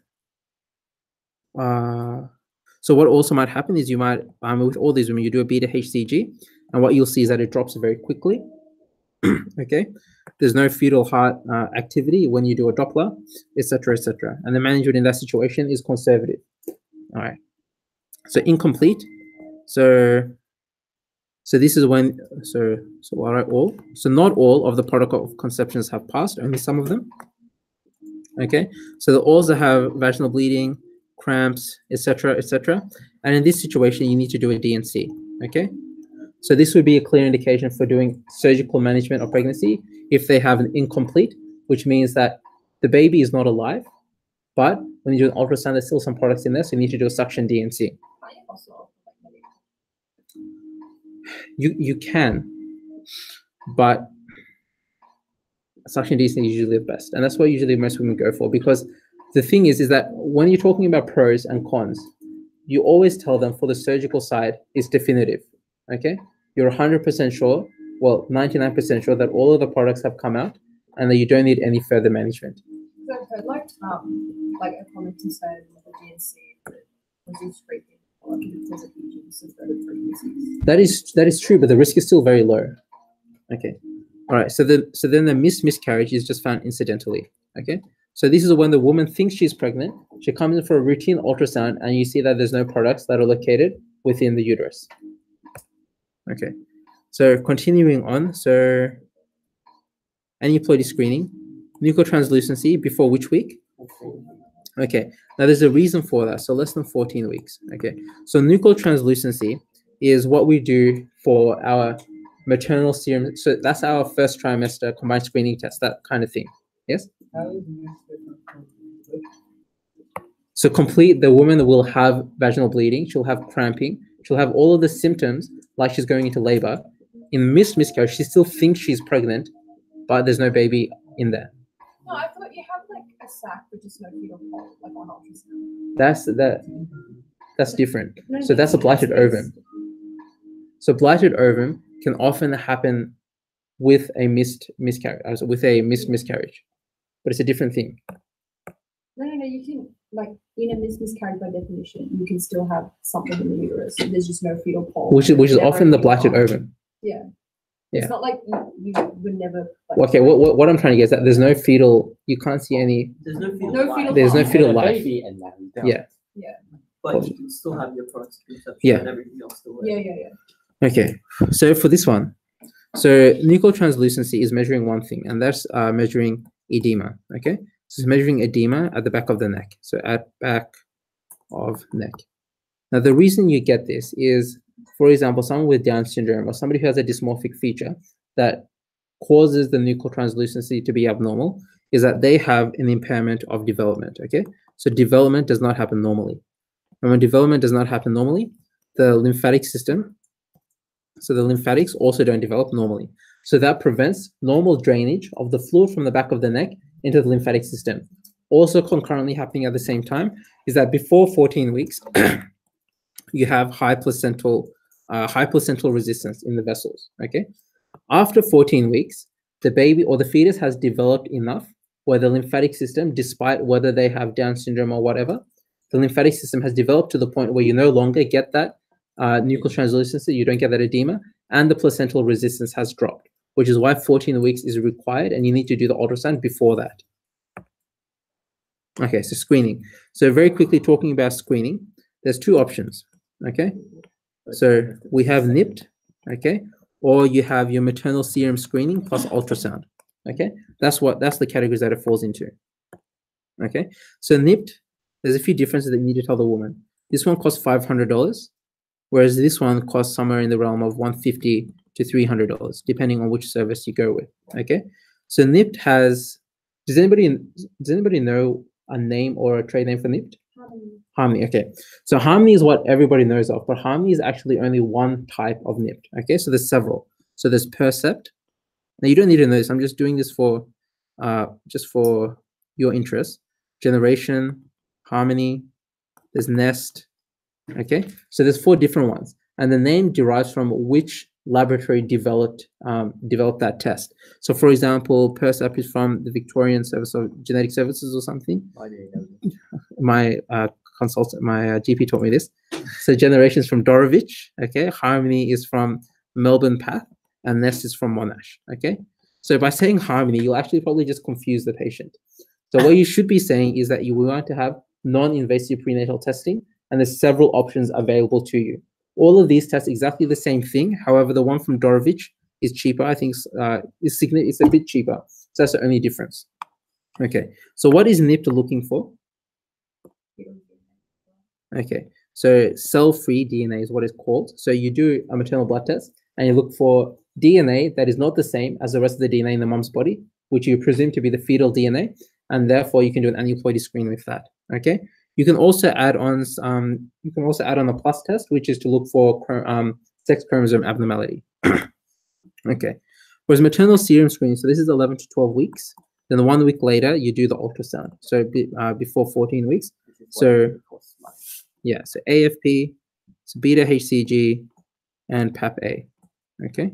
A: so what also might happen is you might, with all these women, you do a beta HCG, and what you'll see is that it drops very quickly. Okay, there's no fetal heart activity when you do a Doppler, etc., etc. And the management in that situation is conservative. All right. So incomplete. So this is when all right, all. So not all of the protocol of conceptions have passed, only some of them. Okay. So the alls that have vaginal bleeding, cramps, etc., etc. And in this situation, you need to do a DNC. Okay. So this would be a clear indication for doing surgical management of pregnancy if they have an incomplete, which means that the baby is not alive, but when you do an ultrasound, there's still some products in there, so you need to do a suction DNC. You can, but suction DNC is usually the best, and that's what usually most women go for, because the thing is that when you're talking about pros and cons, you always tell them for the surgical side is definitive. Okay, you're 100% sure, well, 99% sure that all of the products have come out and that you don't need any further management.
B: So I've heard like a common concern with the GNC that reduce scraping or because of agents of pregnancies.
A: That is true, but the risk is still very low. Okay, all right. So then the miscarriage is just found incidentally. Okay, so this is when the woman thinks she's pregnant. She comes in for a routine ultrasound, and you see that there's no products that are located within the uterus. Okay, so continuing on, so aneuploidy screening, nuchal translucency before which week? Okay, now there's a reason for that, so less than 14 weeks. Okay, so nuchal translucency is what we do for our maternal serum, so that's our first trimester combined screening test, that kind of thing. Yes? So complete, the woman will have vaginal bleeding, she'll have cramping, she'll have all of the symptoms like she's going into labor. In miscarriage, she still thinks she's pregnant, but there's no baby in there.
B: No, I thought you have like a sac with just no fetal pole, like on ultrasound.
A: That's different. So that's a blighted ovum. So blighted ovum can often happen with a miscarriage, but it's a different thing.
B: No, you can, like, in a miscarriage by definition, you can still have something in the uterus. There's just no fetal pole.
A: Which is often the blighted ovum.
B: Yeah.
A: Yeah.
B: It's not like you would never. Like,
A: okay, what I'm trying to get is that there's no fetal. You can't see any.
F: There's no fetal
B: No
F: life.
B: fetal
A: There's no
B: life.
A: fetal life.
C: Baby and that we don't.
A: Yeah.
F: But you can still have your products of conception
A: Yeah.
F: and everything else still there.
B: Yeah.
A: Okay, so for this one, so nuchal translucency is measuring one thing, and that's measuring edema. Okay, so it's measuring edema at the back of the neck. So at back of neck. Now the reason you get this is, for example, someone with Down syndrome or somebody who has a dysmorphic feature that causes the nuchal translucency to be abnormal is that they have an impairment of development. Okay, so development does not happen normally, and when development does not happen normally, the lymphatic system. So the lymphatics also don't develop normally. So that prevents normal drainage of the fluid from the back of the neck into the lymphatic system. Also concurrently happening at the same time is that before 14 weeks, you have high placental resistance in the vessels, okay? After 14 weeks, the baby or the fetus has developed enough where the lymphatic system, despite whether they have Down syndrome or whatever, the lymphatic system has developed to the point where you no longer get that nuchal translucency, you don't get that edema, and the placental resistance has dropped, which is why 14 weeks is required, and you need to do the ultrasound before that. Okay, so screening. So very quickly talking about screening, there's two options, okay? So we have NIPT, okay? Or you have your maternal serum screening plus ultrasound, okay? That's the categories that it falls into, okay? So NIPT, there's a few differences that you need to tell the woman. This one costs $500, whereas this one costs somewhere in the realm of $150 to $300, depending on which service you go with, okay? So NIPT has, does anybody know a name or a trade name for NIPT? Harmony, okay. So harmony is what everybody knows of, but harmony is actually only one type of NIPT, okay? So there's several. So there's Percept. Now you don't need to know this. I'm just doing this for your interest. Generation, Harmony, there's Nest, okay? So there's 4 different ones. And the name derives from which laboratory developed that test. So for example, Percept is from the Victorian Service of Genetic Services or something. My consultant, my GP taught me this. So Generations from Dorevitch, okay? Harmony is from Melbourne Path, and Nest is from Monash, okay? So by saying Harmony, you'll actually probably just confuse the patient. So what you should be saying is that you want to have non-invasive prenatal testing, and there's several options available to you. All of these test exactly the same thing. However, the one from Dorevitch is cheaper. I think it's a bit cheaper. So that's the only difference. Okay, so what is NIPT looking for? Okay, so cell-free DNA is what it's called. So you do a maternal blood test and you look for DNA that is not the same as the rest of the DNA in the mom's body, which you presume to be the fetal DNA, and therefore you can do an aneuploidy screen with that. Okay, you can also add on a plus test, which is to look for sex chromosome abnormality. Okay, whereas maternal serum screening, so this is 11 to 12 weeks. Then 1 week later, you do the ultrasound. So before 14 weeks. So yeah, so AFP, so beta HCG, and PAP-A. Okay,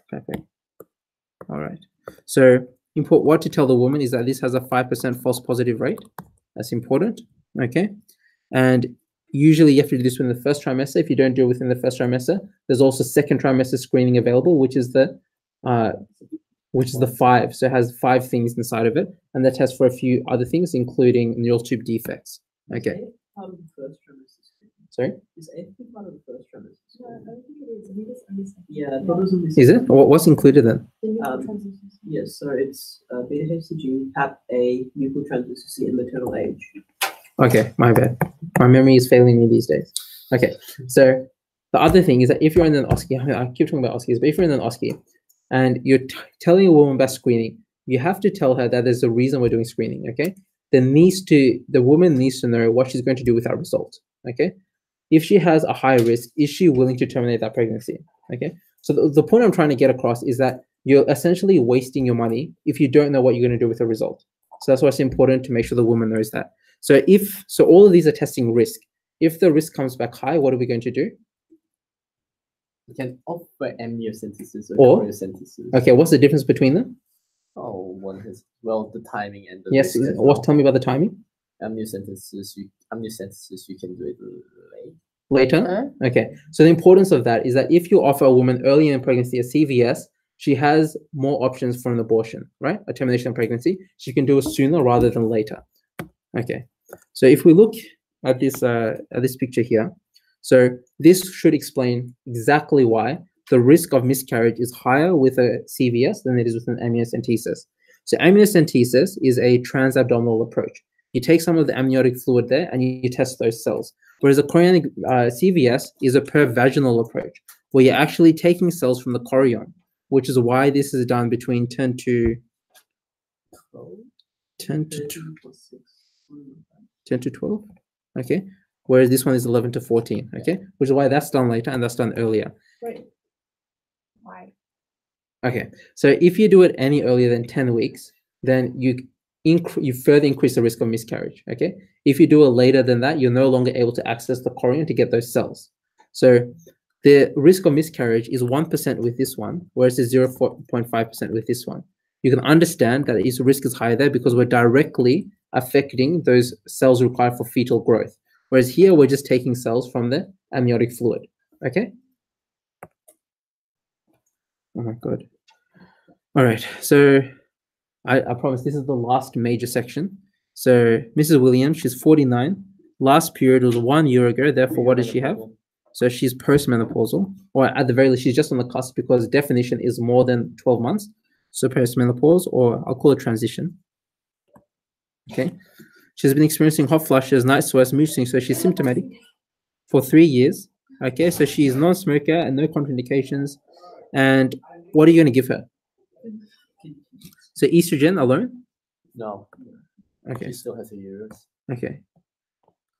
A: PAP-A. All right. So what to tell the woman is that this has a 5% false positive rate. That's important. Okay, and usually you have to do this within the first trimester. If you don't do it within the first trimester, there's also second trimester screening available, which is the 5. So it has 5 things inside of it, and that tests for a few other things, including neural tube defects. Okay.
F: Part of the first trimester screening.
A: Sorry?
F: Is AFP part of the first trimester screening?
B: I don't think it is. I think it's only second.
F: Yeah, I thought it was only
A: Is it? What's included then?
B: The nuclear transitions.
F: Yes, so it's beta HCG, PAP-A, nuclear translucency, and maternal age.
A: Okay, my bad. My memory is failing me these days. Okay, so the other thing is that if you're in an OSCE, I keep talking about OSCEs, but if you're in an OSCE and you're telling a woman about screening, you have to tell her that there's a reason we're doing screening, okay? The woman needs to know what she's going to do with that result, okay? If she has a high risk, is she willing to terminate that pregnancy, okay? So the point I'm trying to get across is that you're essentially wasting your money if you don't know what you're going to do with the result. So that's why it's important to make sure the woman knows that. So all of these are testing risk. If the risk comes back high, what are we going to do?
C: You can opt for amniocentesis
A: Or
C: choreocentesis.
A: Okay, what's the difference between them?
C: Oh, one has the timing and the
A: Yes,
C: risk as well.
A: tell me about the timing.
C: Amniocentesis you can do it late.
A: Later? Okay, so the importance of that is that if you offer a woman early in pregnancy a CVS, she has more options for an abortion, right? A termination of pregnancy. She can do it sooner rather than later. Okay, so if we look at this picture here, so this should explain exactly why the risk of miscarriage is higher with a CVS than it is with an amniocentesis. So amniocentesis is a transabdominal approach. You take some of the amniotic fluid there and you test those cells. Whereas a chorionic CVS is a per-vaginal approach, where you're actually taking cells from the chorion, which is why this is done between 10 to 12, okay? Whereas this one is 11 to 14, okay? Which is why that's done later and that's done earlier.
B: Wait. Why?
A: Okay, so if you do it any earlier than 10 weeks, then you further increase the risk of miscarriage, okay? If you do it later than that, you're no longer able to access the chorion to get those cells. So the risk of miscarriage is 1% with this one, whereas it's 0.5% with this one. You can understand that its risk is higher there because we're directly affecting those cells required for fetal growth. Whereas here, we're just taking cells from the amniotic fluid, okay? Oh my God. All right, so I promise this is the last major section. So Mrs. Williams, she's 49. Last period was 1 year ago. Therefore, what does she have? So she's postmenopausal, or at the very least, she's just on the cusp because definition is more than 12 months. So postmenopause, or I'll call it transition. Okay. She's been experiencing hot flushes, night sweats, mood swings, so she's symptomatic for 3 years. Okay, so she's non-smoker and no contraindications. And what are you going to give her? So estrogen alone?
C: No.
A: Okay.
C: She still has a uterus.
A: Okay.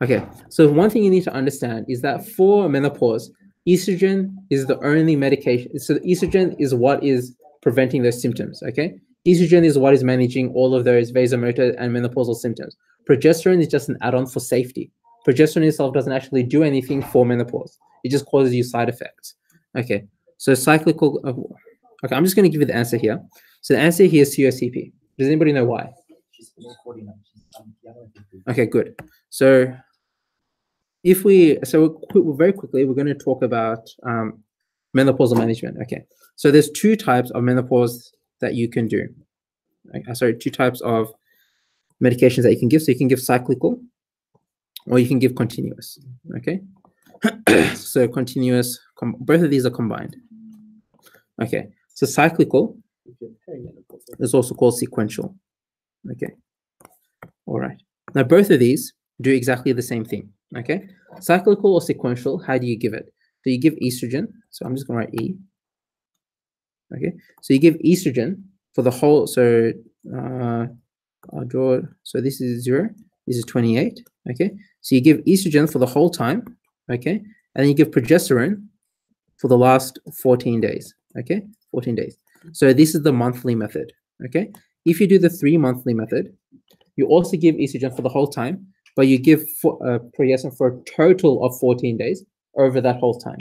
A: Okay, so one thing you need to understand is that for menopause, estrogen is the only medication. So estrogen is what is preventing those symptoms, okay? Estrogen is what is managing all of those vasomotor and menopausal symptoms. Progesterone is just an add-on for safety. Progesterone itself doesn't actually do anything for menopause. It just causes you side effects. Okay, so cyclical, okay, I'm just gonna give you the answer here. So the answer here is COCP. Does anybody know why?
C: She's 49. She's younger than 50.
A: Okay, good. So very quickly, we're going to talk about menopausal management. Okay, so there's two types of menopause that you can do. Two types of medications that you can give. So you can give cyclical, or you can give continuous. Okay, so continuous, both of these are combined. Okay, so cyclical is also called sequential. Okay, all right. Now both of these do exactly the same thing. Okay, cyclical or sequential, how do you give it? So you give estrogen. So I'm just going to write E. Okay, so you give estrogen for the whole. So I'll draw. So this is 0. This is 28. Okay, so you give estrogen for the whole time. Okay, and then you give progesterone for the last 14 days. Okay, 14 days. So this is the monthly method. Okay, if you do the 3-monthly method, you also give estrogen for the whole time, but you give progesterone for a total of 14 days over that whole time.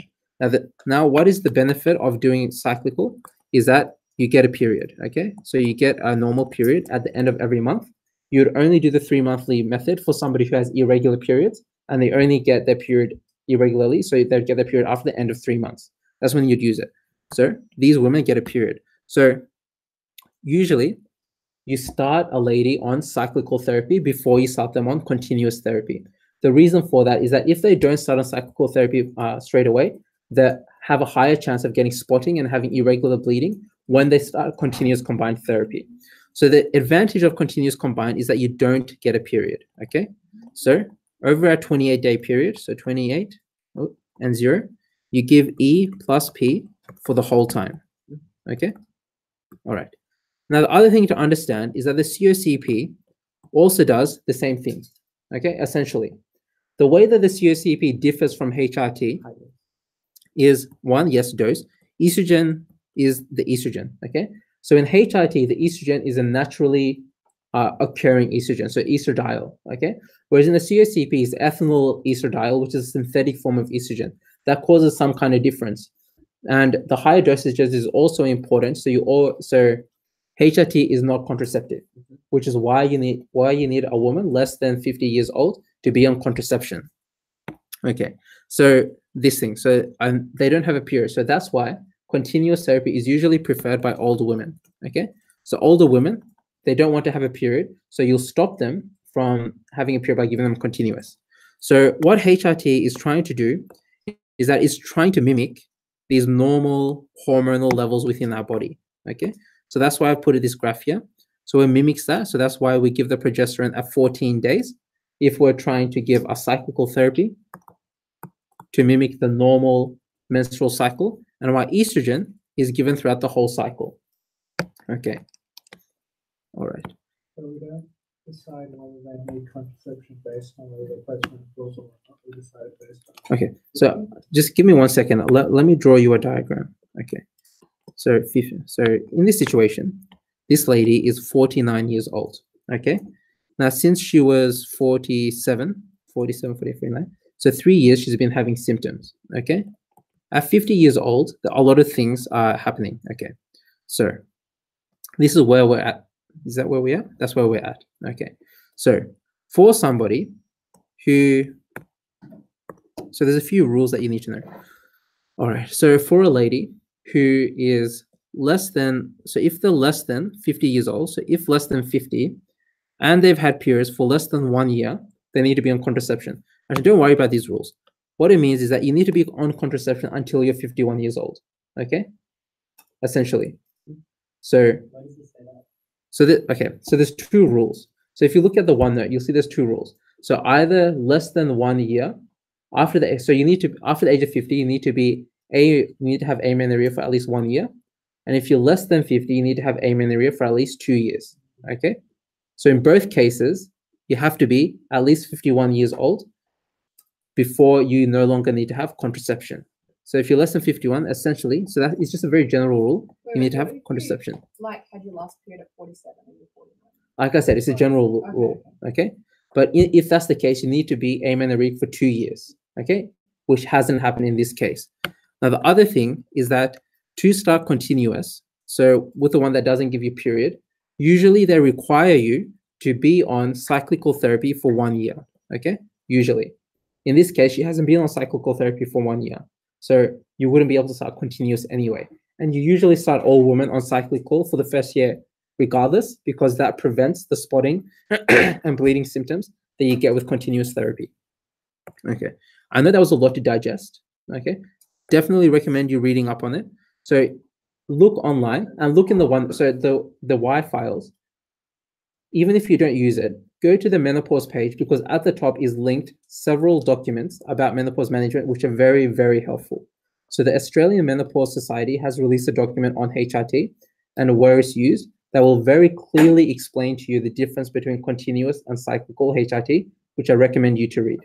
A: Now, what is the benefit of doing cyclical? Is that you get a period, okay? So you get a normal period at the end of every month. You'd only do the 3-monthly method for somebody who has irregular periods, and they only get their period irregularly, so they get their period after the end of 3 months. That's when you'd use it. So these women get a period. So usually, you start a lady on cyclical therapy before you start them on continuous therapy. The reason for that is that if they don't start on cyclical therapy straight away, they have a higher chance of getting spotting and having irregular bleeding when they start continuous combined therapy. So the advantage of continuous combined is that you don't get a period, okay? So over a 28-day period, so 28 and 0, you give E plus P for the whole time, okay? All right. Now, the other thing to understand is that the COCP also does the same thing, okay, essentially. The way that the COCP differs from HRT is, one, yes, dose. Estrogen is the estrogen, okay? So in HRT, the estrogen is a naturally occurring estrogen, so estradiol, okay? Whereas in the COCP is ethinyl estradiol, which is a synthetic form of estrogen. That causes some kind of difference. And the higher dosages is also important, so HRT is not contraceptive, which is why you need a woman less than 50 years old to be on contraception. Okay, so this thing, so they don't have a period, so that's why continuous therapy is usually preferred by older women. Okay, so older women, they don't want to have a period, so you'll stop them from having a period by giving them continuous. So what HRT is trying to do is that it's trying to mimic these normal hormonal levels within our body. Okay. So that's why I put this graph here. So it mimics that. So that's why we give the progesterone at 14 days if we're trying to give a cyclical therapy to mimic the normal menstrual cycle, and why estrogen is given throughout the whole cycle. Okay. All right.
D: So we don't decide whether they need contraception based on whether they're postmenopausal or not. We decide based on.
A: Okay. So just give me 1 second. Let me draw you a diagram. Okay. So in this situation, this lady is 49 years old. Okay. Now, since she was 47, 49, so 3 years she's been having symptoms. Okay. At 50 years old, a lot of things are happening. Okay. So this is where we're at. Is that where we are? That's where we're at. Okay. So for somebody who, so there's a few rules that you need to know. All right. So for a lady who is less than, so if they're less than 50 years old, so if less than 50 and they've had periods for less than 1 year, they need to be on contraception. Actually, don't worry about these rules. What it means is that you need to be on contraception until you're 51 years old. Okay. Essentially. So there's 2 rules. So if you look at the OneNote, you'll see there's 2 rules. So either less than 1 year after the, so you need to, after the age of 50, you need to have amenorrhea for at least 1 year. And if you're less than 50, you need to have amenorrhea for at least 2 years. Okay. So in both cases, you have to be at least 51 years old before you no longer need to have contraception. So if you're less than 51, essentially, so that is just a very general rule. You need to have contraception.
B: Like, had your last period at 47 and you're 49?
A: Like I said, it's a general rule, okay? But if that's the case, you need to be amenorrheic for 2 years, okay? Which hasn't happened in this case. Now, the other thing is that to start continuous, so with the one that doesn't give you period, usually they require you to be on cyclical therapy for 1 year, okay? Usually. In this case, she hasn't been on cyclical therapy for 1 year. So you wouldn't be able to start continuous anyway. And you usually start all women on cyclical for the first year regardless, because that prevents the spotting and bleeding symptoms that you get with continuous therapy. Okay, I know that was a lot to digest. Okay, definitely recommend you reading up on it. So look online and look in the Y files. Even if you don't use it, go to the menopause page, because at the top is linked several documents about menopause management, which are very, very helpful. So the Australian Menopause Society has released a document on HRT and where it's used that will very clearly explain to you the difference between continuous and cyclical HRT, which I recommend you to read.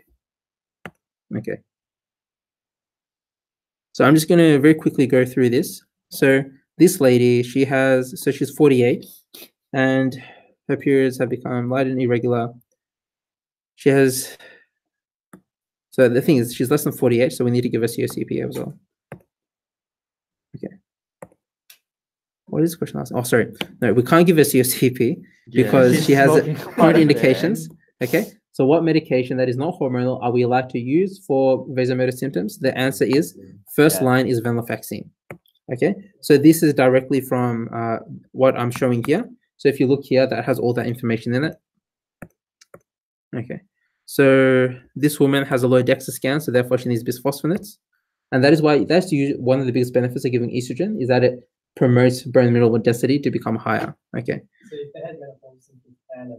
A: Okay. So I'm just going to very quickly go through this. So this lady, she's 48 and her periods have become light and irregular. So the thing is, she's less than 48, so we need to give her COCP as well. Okay. What is the question asking? Oh, sorry. No, we can't give her COCP because she has chronic indications. Okay. So what medication that is not hormonal are we allowed to use for vasomotor symptoms? The answer is first line is venlafaxine. Okay. So this is directly from what I'm showing here. So if you look here, that has all that information in it. Okay. So this woman has a low DEXA scan, so therefore she needs bisphosphonates. And that is why one of the biggest benefits of giving estrogen is that it promotes bone mineral density to become higher. Okay.
D: So if they had menopause symptoms and a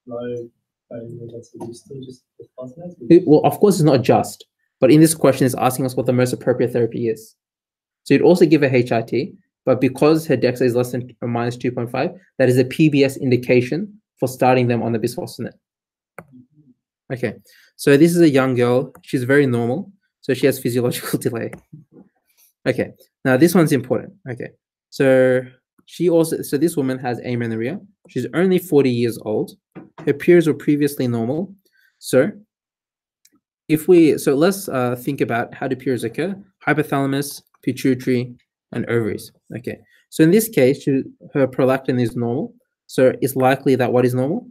D: low bone mineral density, you still just bisphosphonates?
A: Well, of course, it's not just, but in this question, it's asking us what the most appropriate therapy is. So you'd also give a HRT, but because her DEXA is less than or minus 2.5, that is a PBS indication for starting them on the bisphosphonate. Okay, so this is a young girl. She's very normal, so she has physiological delay. Okay, now this one's important. Okay, so this woman has amenorrhea. She's only 40 years old. Her periods were previously normal. So let's think about how do periods occur: hypothalamus, pituitary, and ovaries. Okay, so in this case, her prolactin is normal. So it's likely that what is normal?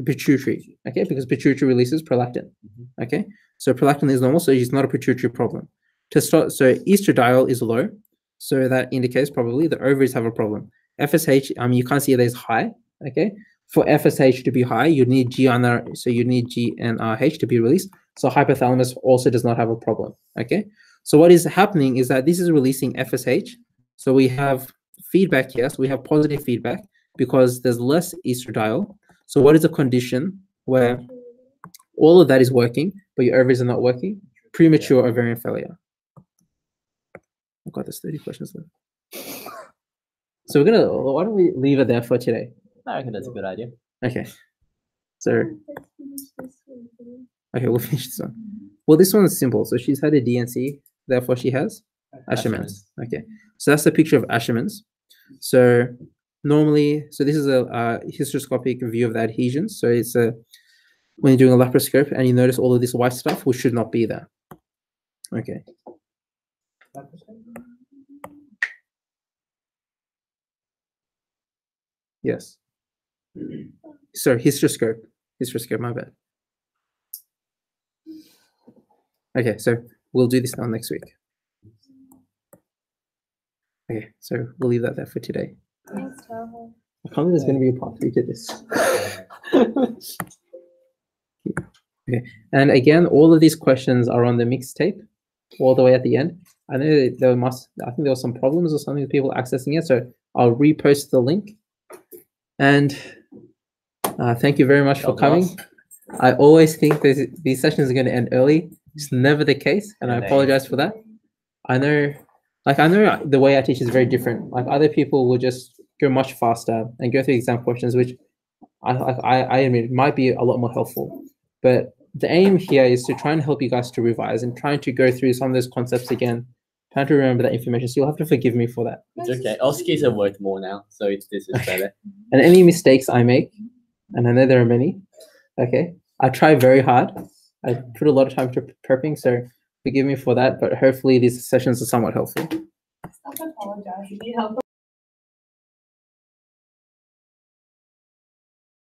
A: Pituitary. Okay, because pituitary releases prolactin. Okay, so prolactin is normal, so it's not a pituitary problem. So estradiol is low, so that indicates probably the ovaries have a problem. FSH, you can't see that is high. Okay, for FSH to be high, you need GnRH, so you need GnRH to be released. So hypothalamus also does not have a problem. Okay, so what is happening is that this is releasing FSH. So we have feedback, yes, we have positive feedback because there's less estradiol. So what is a condition where all of that is working, but your ovaries are not working? Premature ovarian failure. Oh God, there's 30 questions left. So why don't we leave it there for today?
C: I reckon that's a good idea.
A: Okay. So, okay, we'll finish this one. Well, this one is simple. So she's had a DNC, therefore she has Asherman's. Okay. So that's a picture of Asherman's. So normally, so this is a hysteroscopic view of the adhesions. So it's when you're doing a laparoscope and you notice all of this white stuff, which should not be there. Okay. Yes. Sorry, hysteroscope, my bad. Okay, so we'll do this now next week. Okay, so we'll leave that there for today.
B: Thanks, Tahoe.
A: I can't believe there's going to be a part 3 to this. Okay, and again, all of these questions are on the mixtape all the way at the end. I know I think there were some problems or something with people accessing it, so I'll repost the link. And thank you very much for coming. I always think these sessions are going to end early. It's never the case, and I apologize for that. I know the way I teach is very different. Like other people will just go much faster and go through exam questions, which I admit might be a lot more helpful. But the aim here is to try and help you guys to revise and trying to go through some of those concepts again, trying to remember that information. So you'll have to forgive me for that.
C: It's okay. OSCEs are worth more now, so this is better.
A: And any mistakes I make, and I know there are many, okay, I try very hard. I put a lot of time to prepping, so forgive me for that, but hopefully these sessions are somewhat helpful.
B: Stop apologizing. You need help.